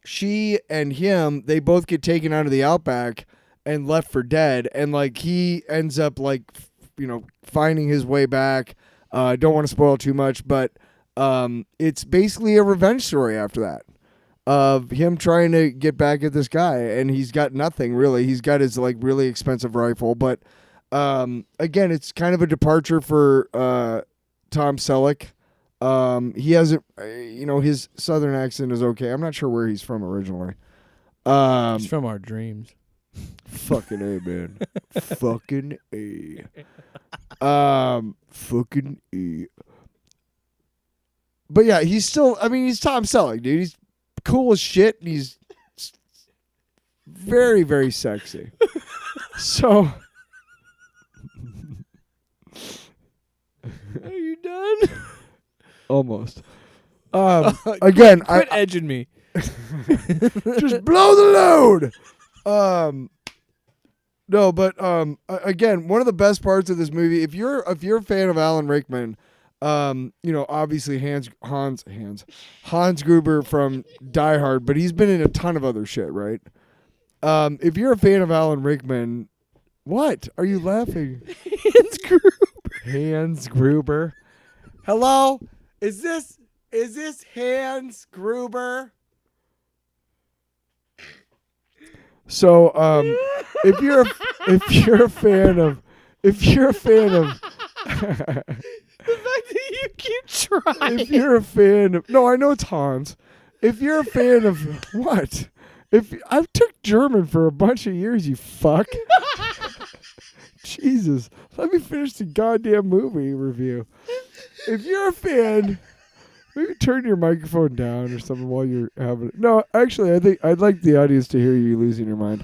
she and him, they both get taken out of the outback and left for dead, and like he ends up like finding his way back. Don't want to spoil too much, but it's basically a revenge story after that. Of him trying to get back at this guy, and he's got nothing really. He's got his like really expensive rifle, but again, it's kind of a departure for Tom Selleck. He hasn't, his southern accent is okay. I'm not sure where he's from originally. He's from our dreams. Fucking A, man. Fucking A. Fucking A. But yeah, he's still. I mean, he's Tom Selleck, dude. He's cool as shit, and he's very, very sexy. So, are you done? Almost. Again, quit edging me. Just blow the load. No, but again, one of the best parts of this movie, if you're a fan of Alan Rickman, obviously Hans Gruber from Die Hard, but he's been in a ton of other shit, right? If you're a fan of Alan Rickman, what are you laughing? Hans Gruber. Hello, is this Hans Gruber? So if you're a fan of The fact that you keep trying. if you're a fan of I know it's Hans. If you're a fan of what? If I took German for a bunch of years, you fuck. Jesus, let me finish the goddamn movie review. If you're a fan, maybe turn your microphone down or something while you're having it. No, actually, I think I'd like the audience to hear you losing your mind.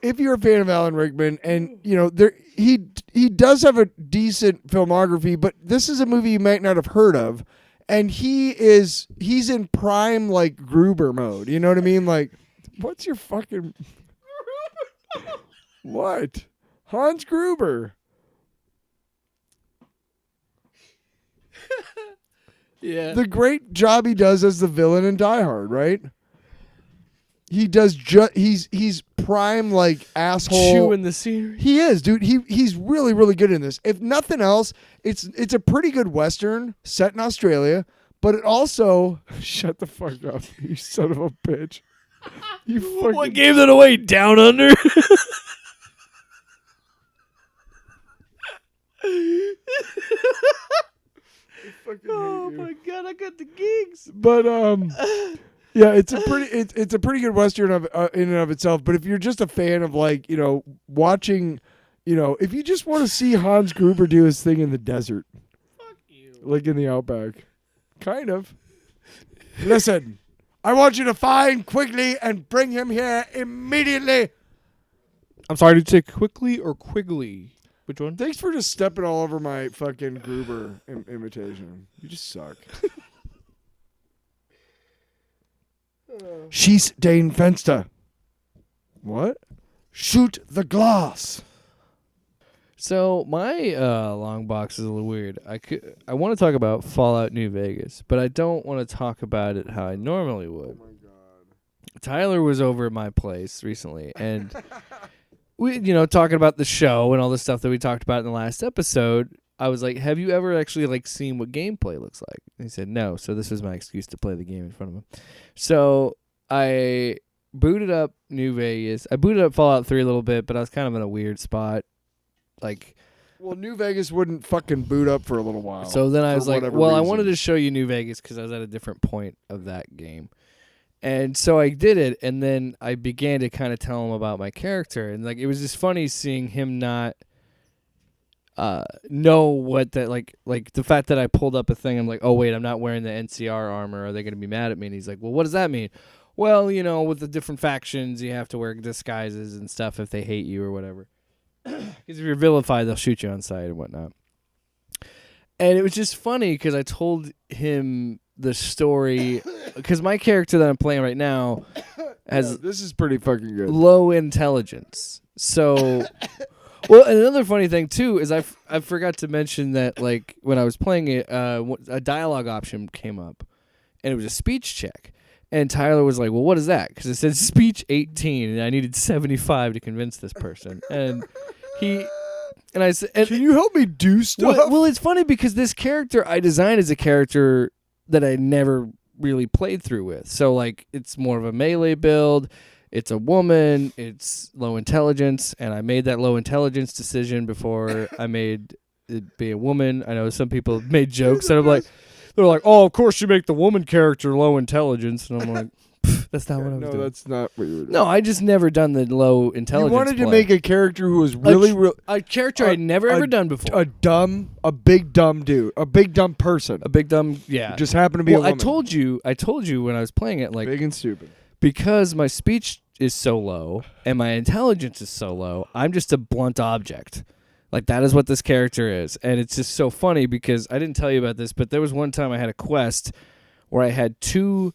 If you're a fan of Alan Rickman, and he does have a decent filmography, but this is a movie you might not have heard of, and he's in prime like Gruber mode. You know what I mean? Like, what's your fucking what? Hans Gruber. Yeah. The great job he does as the villain in Die Hard, right? He does he's prime like asshole. Chewing the scenery. He is, dude. He's really, really good in this. If nothing else, it's a pretty good Western set in Australia, but it also shut the fuck up, you son of a bitch. You fucking What gave that away? Down Under? Oh my god, I got the gigs. But yeah, it's a pretty good Western in and of itself. But if you're just a fan of like watching, if you just want to see Hans Gruber do his thing in the desert, Fuck you. like in the outback, kind of. Listen, I want you to find Quigley and bring him here immediately. I'm sorry, did you say quickly or Quigley? Which one? Thanks for just stepping all over my fucking Gruber imitation. You just suck. Schieß den Fenster. What? Shoot the glass. So my long box is a little weird. I want to talk about Fallout New Vegas, but I don't want to talk about it how I normally would. Oh my god. Tyler was over at my place recently, and we, talking about the show and all the stuff that we talked about in the last episode. I was like, "Have you ever actually seen what gameplay looks like?" And he said, "No." So this was my excuse to play the game in front of him. So I booted up New Vegas. I booted up Fallout 3 a little bit, but I was kind of in a weird spot. Well, New Vegas wouldn't fucking boot up for a little while. So then I was like, whatever well, I reason. wanted to show you New Vegas because I was at a different point of that game. And so I did it, and then I began to kind of tell him about my character. And it was just funny seeing him not know what that, like the fact that I pulled up a thing, I'm like, oh, wait, I'm not wearing the NCR armor. Are they going to be mad at me? And he's like, well, what does that mean? Well, with the different factions, you have to wear disguises and stuff if they hate you or whatever. Because if you're vilified, they'll shoot you on sight and whatnot. And it was just funny because I told him the story, because my character that I'm playing right now has this is pretty fucking good. low intelligence. So, well, and another funny thing too is I forgot to mention that when I was playing it, a dialogue option came up, and it was a speech check. And Tyler was like, well, what is that? Because it said speech 18, and I needed 75 to convince this person. And I said, Can you help me do stuff? well, it's funny because this character I designed as a character that I never really played through with. So, it's more of a melee build. It's a woman. It's low intelligence. And I made that low intelligence decision before I made it be a woman. I know some people made jokes that I'm like, they're like, oh, of course you make the woman character low intelligence. And I'm like, that's not what I was doing. No, that's not what you were doing. No, I just never done the low intelligence. You wanted to play. make a character who was really a character I'd never ever done before. a big dumb dude, a big dumb person. A big dumb, yeah. Just happened to be a woman. I told you when I was playing it, Big and stupid. because my speech is so low and my intelligence is so low, I'm just a blunt object. That is what this character is. And it's just so funny because I didn't tell you about this, but there was one time I had a quest where I had two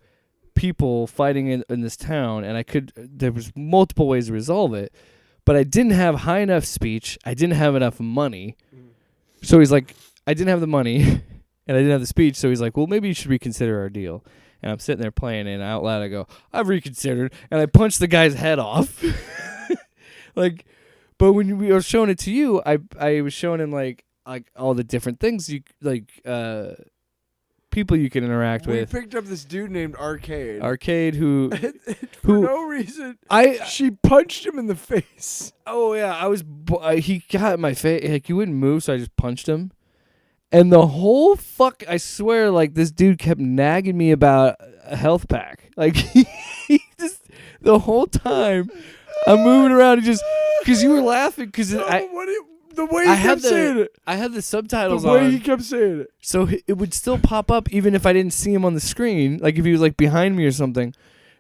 people fighting in this town, and there was multiple ways to resolve it, but I didn't have high enough speech. I didn't have enough money. So he's like, I didn't have the money and I didn't have the speech. So he's like, well, maybe you should reconsider our deal. And I'm sitting there playing, and out loud I go, I've reconsidered, and I punched the guy's head off. But when we were showing it to you, I was showing him like all the different things you people people you can interact We with. picked up this dude named Arcade. Arcade, who For no reason, I she punched him in the face. oh yeah, he got in my face. Like, he wouldn't move, so I just punched him. And the whole I swear, like, this dude kept nagging me about a health pack. Like, he just, the whole time, I'm moving around, because you were laughing, because The way he kept saying it. I had the subtitles The way on. he kept saying it. So it would still pop up even if I didn't see him on the screen. Like, if he was, like, behind me or something.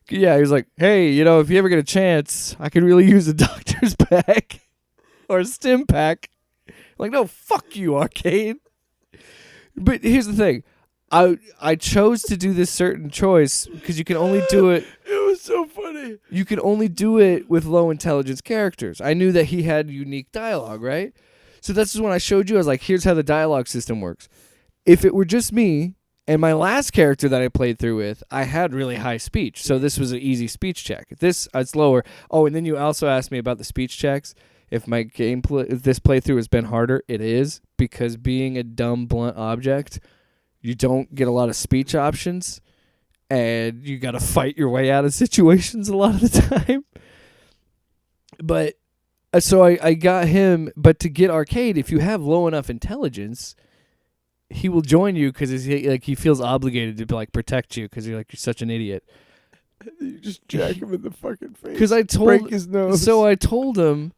Yeah, he was like, hey, if you ever get a chance, I could really use a doctor's pack or a stim pack. I'm like, no, fuck you, Arcade. But here's the thing. I chose to do this certain choice because you can only do it. It was so funny. You can only do it with low intelligence characters. I knew that he had unique dialogue, right? So this is when I showed you. I was like, here's how the dialogue system works. If it were just me and my last character that I played through with, I had really high speech. So this was an easy speech check. It's lower. Oh, and then you also asked me about the speech checks. If this playthrough has been harder, it is, because being a dumb, blunt object, you don't get a lot of speech options, and you got to fight your way out of situations a lot of the time. But so I got him, but to get Arcade, if you have low enough intelligence, he will join you because he feels obligated to like protect you because you're such an idiot. You just jack him in the fucking face. Because break his nose. So I told him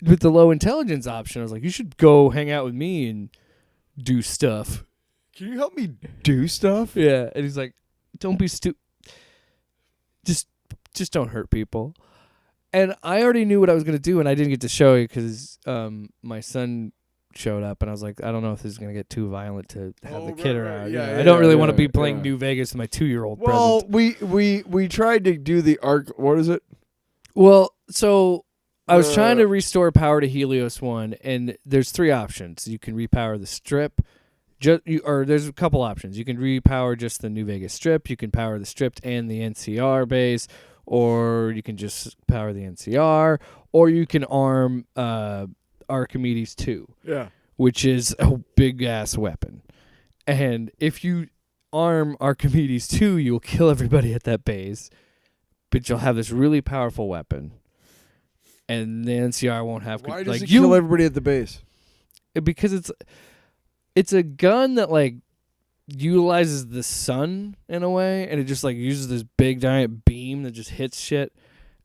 with the low intelligence option, I was like, you should go hang out with me and do stuff. Can you help me do stuff? Yeah, and he's like, don't be stupid. Just don't hurt people. And I already knew what I was going to do, and I didn't get to show you because my son showed up, and I was like, I don't know if this is going to get too violent to have the kid around. Yeah, I don't really want to yeah, be playing New Vegas with my 2-year-old Well, present. we tried to do the arc. What is it? Well, so I was trying to restore power to Helios 1, and there's 3 options. You can repower the strip, or there's a couple options. You can repower just the New Vegas strip. You can power the strip and the NCR base, or you can just power the NCR, or you can arm Archimedes 2, which is a big-ass weapon. And if you arm Archimedes 2, you'll kill everybody at that base, but you'll have this really powerful weapon. And the NCR won't have... Why does it kill everybody at the base? Because it's a gun that utilizes the sun in a way, and it just uses this big giant beam that just hits shit.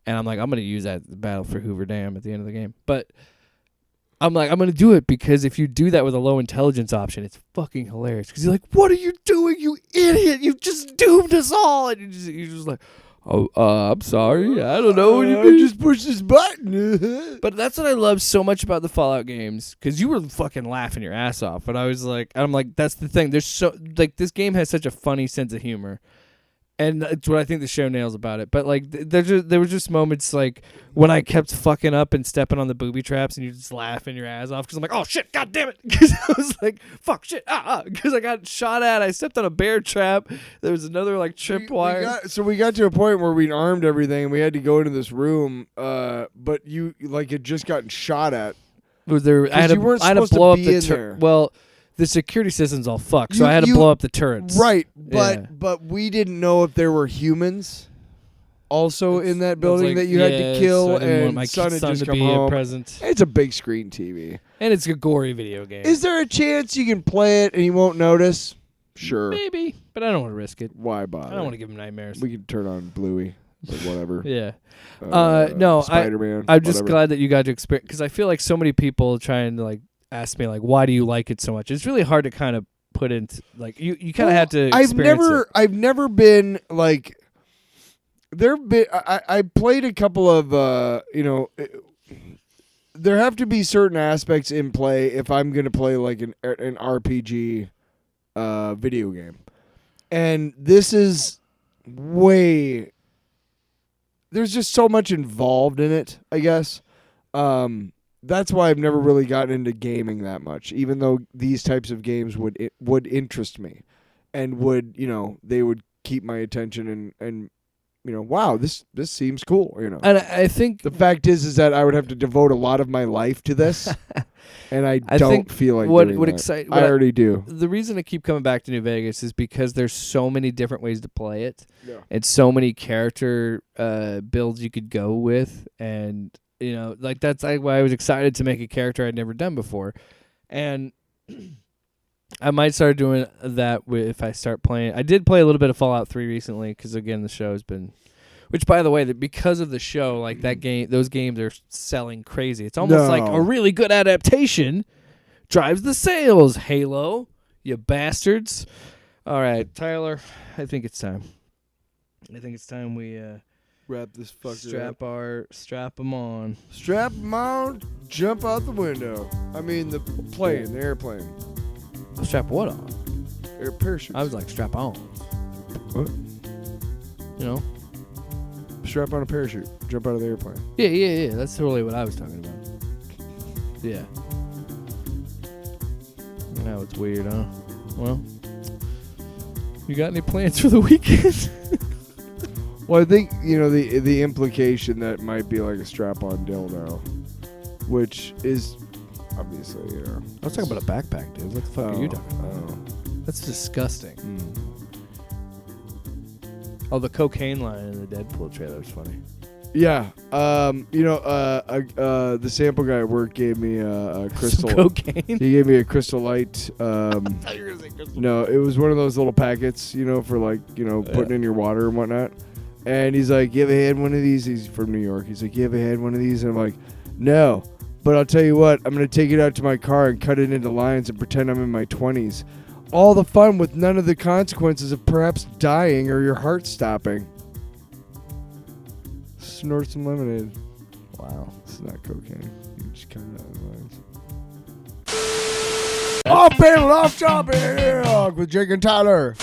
And I'm like, I'm gonna use that at the battle for Hoover Dam at the end of the game. But I'm like, I'm gonna do it because if you do that with a low intelligence option, it's fucking hilarious. Because you're like, what are you doing, you idiot? You just doomed us all. And you're just like, oh, I'm sorry. I don't know what you mean. Just push this button. But that's what I love so much about the Fallout games, because you were fucking laughing your ass off. But I'm like, that's the thing. There's this game has such a funny sense of humor, and it's what I think the show nails about it. But there were just moments when I kept fucking up and stepping on the booby traps, and you just laughing your ass off because I'm like, oh shit, god damn it, because I was like, fuck shit, because I got shot at. I stepped on a bear trap. There was another trip wire. We got to a point where we'd armed everything, and we had to go into this room. But you had just gotten shot at. Was there? I had to blow up the turret. Well, the security system's all fucked, so I had to blow up the turrets. Right, but we didn't know if there were humans also in that building that you had to kill, so I didn't and want my son had son just to come be home. present. It's a big screen TV, and it's a gory video game. Is there a chance you can play it and he won't notice? Sure, maybe, but I don't want to risk it. Why bother? I don't want to give him nightmares. We can turn on Bluey or whatever. Yeah. No, Spider-Man. I'm just glad that you got to experience, because I feel like so many people trying to ask me why do you like it so much? It's really hard to kind of put into you kind of have to experience it. I've never been I played a couple of there have to be certain aspects in play if I'm going to play an RPG video game. And this is there's just so much involved in it, I guess. That's why I've never really gotten into gaming that much, even though these types of games would interest me and would, they would keep my attention and wow, this seems cool. And I think The fact is that I would have to devote a lot of my life to this, and I don't think feel like what doing would that. excite. I already do. The reason I keep coming back to New Vegas is because there's so many different ways to play it, Yeah. and so many character builds you could go with, and like that's why I was excited to make a character I'd never done before, and I might start doing that if I start playing. I did play a little bit of Fallout 3 recently because again the show has been. Which, by the way, that because of the show, like that game, those games are selling crazy. It's almost like a really good adaptation drives the sales. Halo, you bastards! All right, Tyler, I think it's time. I think it's time we Wrap this fucker up. strap them on. Strap them on. Jump out the window. I mean the airplane. Strap what on? Air parachute. I was like strap on. What? Strap on a parachute. Jump out of the airplane. Yeah. That's totally what I was talking about. Yeah. Now it's weird, huh? Well, you got any plans for the weekend? Well, I think the implication that might be like a strap-on dildo, which is obviously I was talking about a backpack, dude. What the fuck are you talking about? Oh. That's disgusting. Oh, the cocaine line in the Deadpool trailer is funny. Yeah. The sample guy at work gave me a crystal. Some cocaine? He gave me a Crystal Light. No, it was one of those little packets, for like, putting in your water and whatnot. And he's like, you ever had one of these? He's from New York. He's like, you ever had one of these? And I'm like, no. But I'll tell you what, I'm going to take it out to my car and cut it into lines and pretend I'm in my 20s. All the fun with none of the consequences of perhaps dying or your heart stopping. Snort some lemonade. Wow. It's not cocaine. You just cut it out of the lines. Off panel, off topic with Jake and Tyler.